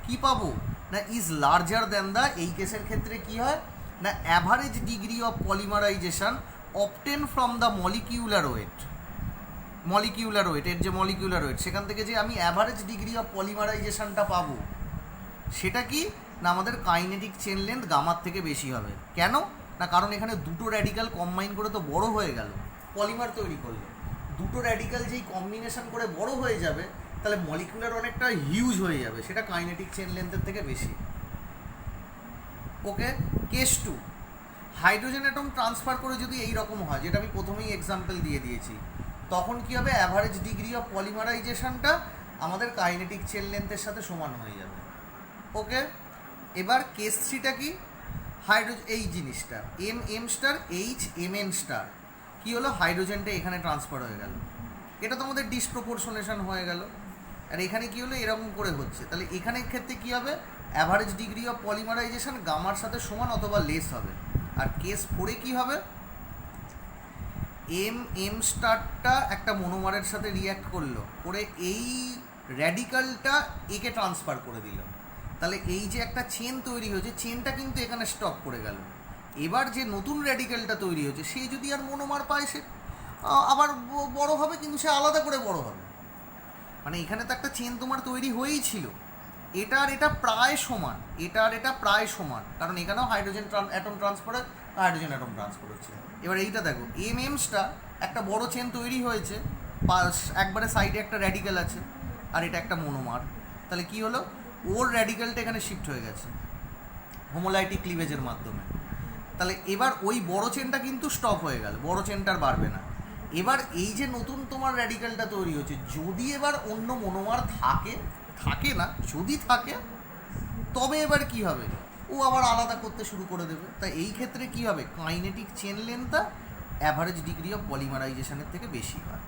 A: কি পাবো না ইজ লার্জার দ্যান দ্য, এই কেসের ক্ষেত্রে কি হয় না average degree of polymerization obtain from the molecular weight, molecular weight, এর যে মলিকিউলার ওয়েট সেখান থেকে যে আমি অ্যাভারেজ ডিগ্রি অফ পলিমারাইজেশনটা পাবো সেটা কি না আমাদের কাইনেটিক চেন লেন্থ গামার থেকে বেশি হবে। কেন না কারণ এখানে দুটো র্যাডিক্যাল কম্বাইন করে তো বড় হয়ে গেল, পলিমার তৈরি করলো, দুটো র্যাডিক্যাল যেই কম্বিনেশন করে বড় হয়ে যাবে তাহলে মলিকুলার অনেকটা হিউজ হয়ে যাবে, সেটা কাইনেটিক চেন লেন্থের থেকে বেশি। ওকে, কেস 2, হাইড্রোজেন অ্যাটম ট্রান্সফার করে যদি এই রকম হয়, যেটা আমি প্রথমেই এক্সাম্পল দিয়ে দিয়েছি, তখন কি হবে অ্যাভারেজ ডিগ্রি অফ পলিমারাইজেশনটা আমাদের কাইনেটিক চেন লেন্থের সাথে সমান হয়ে যাবে। ওকে, এবার কেস 3টা কি, এই জিনিসটা M M star H M N star কী হলো, হাইড্রোজেনটা এখানে ট্রান্সফার হয়ে গেল, এটা তো আমাদের ডিসপ্রপোর্শনেশন হয়ে গেল। আর এখানে কী হলো এরকম করে হচ্ছে, তাহলে এখানের ক্ষেত্রে কী হবে অ্যাভারেজ ডিগ্রি অফ পলিমারাইজেশন গামার সাথে সমান অথবা লেস হবে। আর কেস 4-এ কী হবে, এম এম স্টারটা একটা মনোমারের সাথে রিয়্যাক্ট করলো, করে এই র্যাডিক্যালটা একে ট্রান্সফার করে দিল, তাহলে এই যে একটা চেন তৈরি হয়েছে চেনটা কিন্তু এখানে স্টপ করে গেল। এবার যে নতুন র্যাডিক্যালটা তৈরি হয়েছে সে যদি আর মনোমার পায় সে আবার বড় হবে, কিন্তু সে আলাদা করে বড় হবে। মানে এখানে তো একটা চেন তোমার তৈরি হয়েই ছিল, এটা আর এটা প্রায় সমান, এটা আর এটা প্রায় সমান, কারণ এখানেও hydrogen atom transfer hydrogen atom transfer হচ্ছে। এবার এইটা দেখো এম এমসটা একটা বড় চেন তৈরি হয়েছে, একবারে সাইডে একটা র্যাডিক্যাল আছে আর এটা একটা মনোমার, তাহলে কি হলো ওর র্যাডিক্যালটা এখানে শিফট হয়ে গেছে হোমোলাইটিক ক্লিভেজের মাধ্যমে। তাহলে এবার ওই বড় চেনটা কিন্তু স্টপ হয়ে গেল, বড় চেনটা আর বাড়বে না। এবার এই যে নতুন তোমার র্যাডিক্যালটা তৈরি হচ্ছে, যদি এবার অন্য মনোমার থাকে না, যদি থাকে তবে এবার কি হবে ও আবার আলাদা করতে শুরু করে দেবে। তাই এই ক্ষেত্রে কি হবে কাইনেটিক চেন লেন্থটা অ্যাভারেজ ডিগ্রি অফ পলিমারাইজেশনের থেকে বেশি হয়।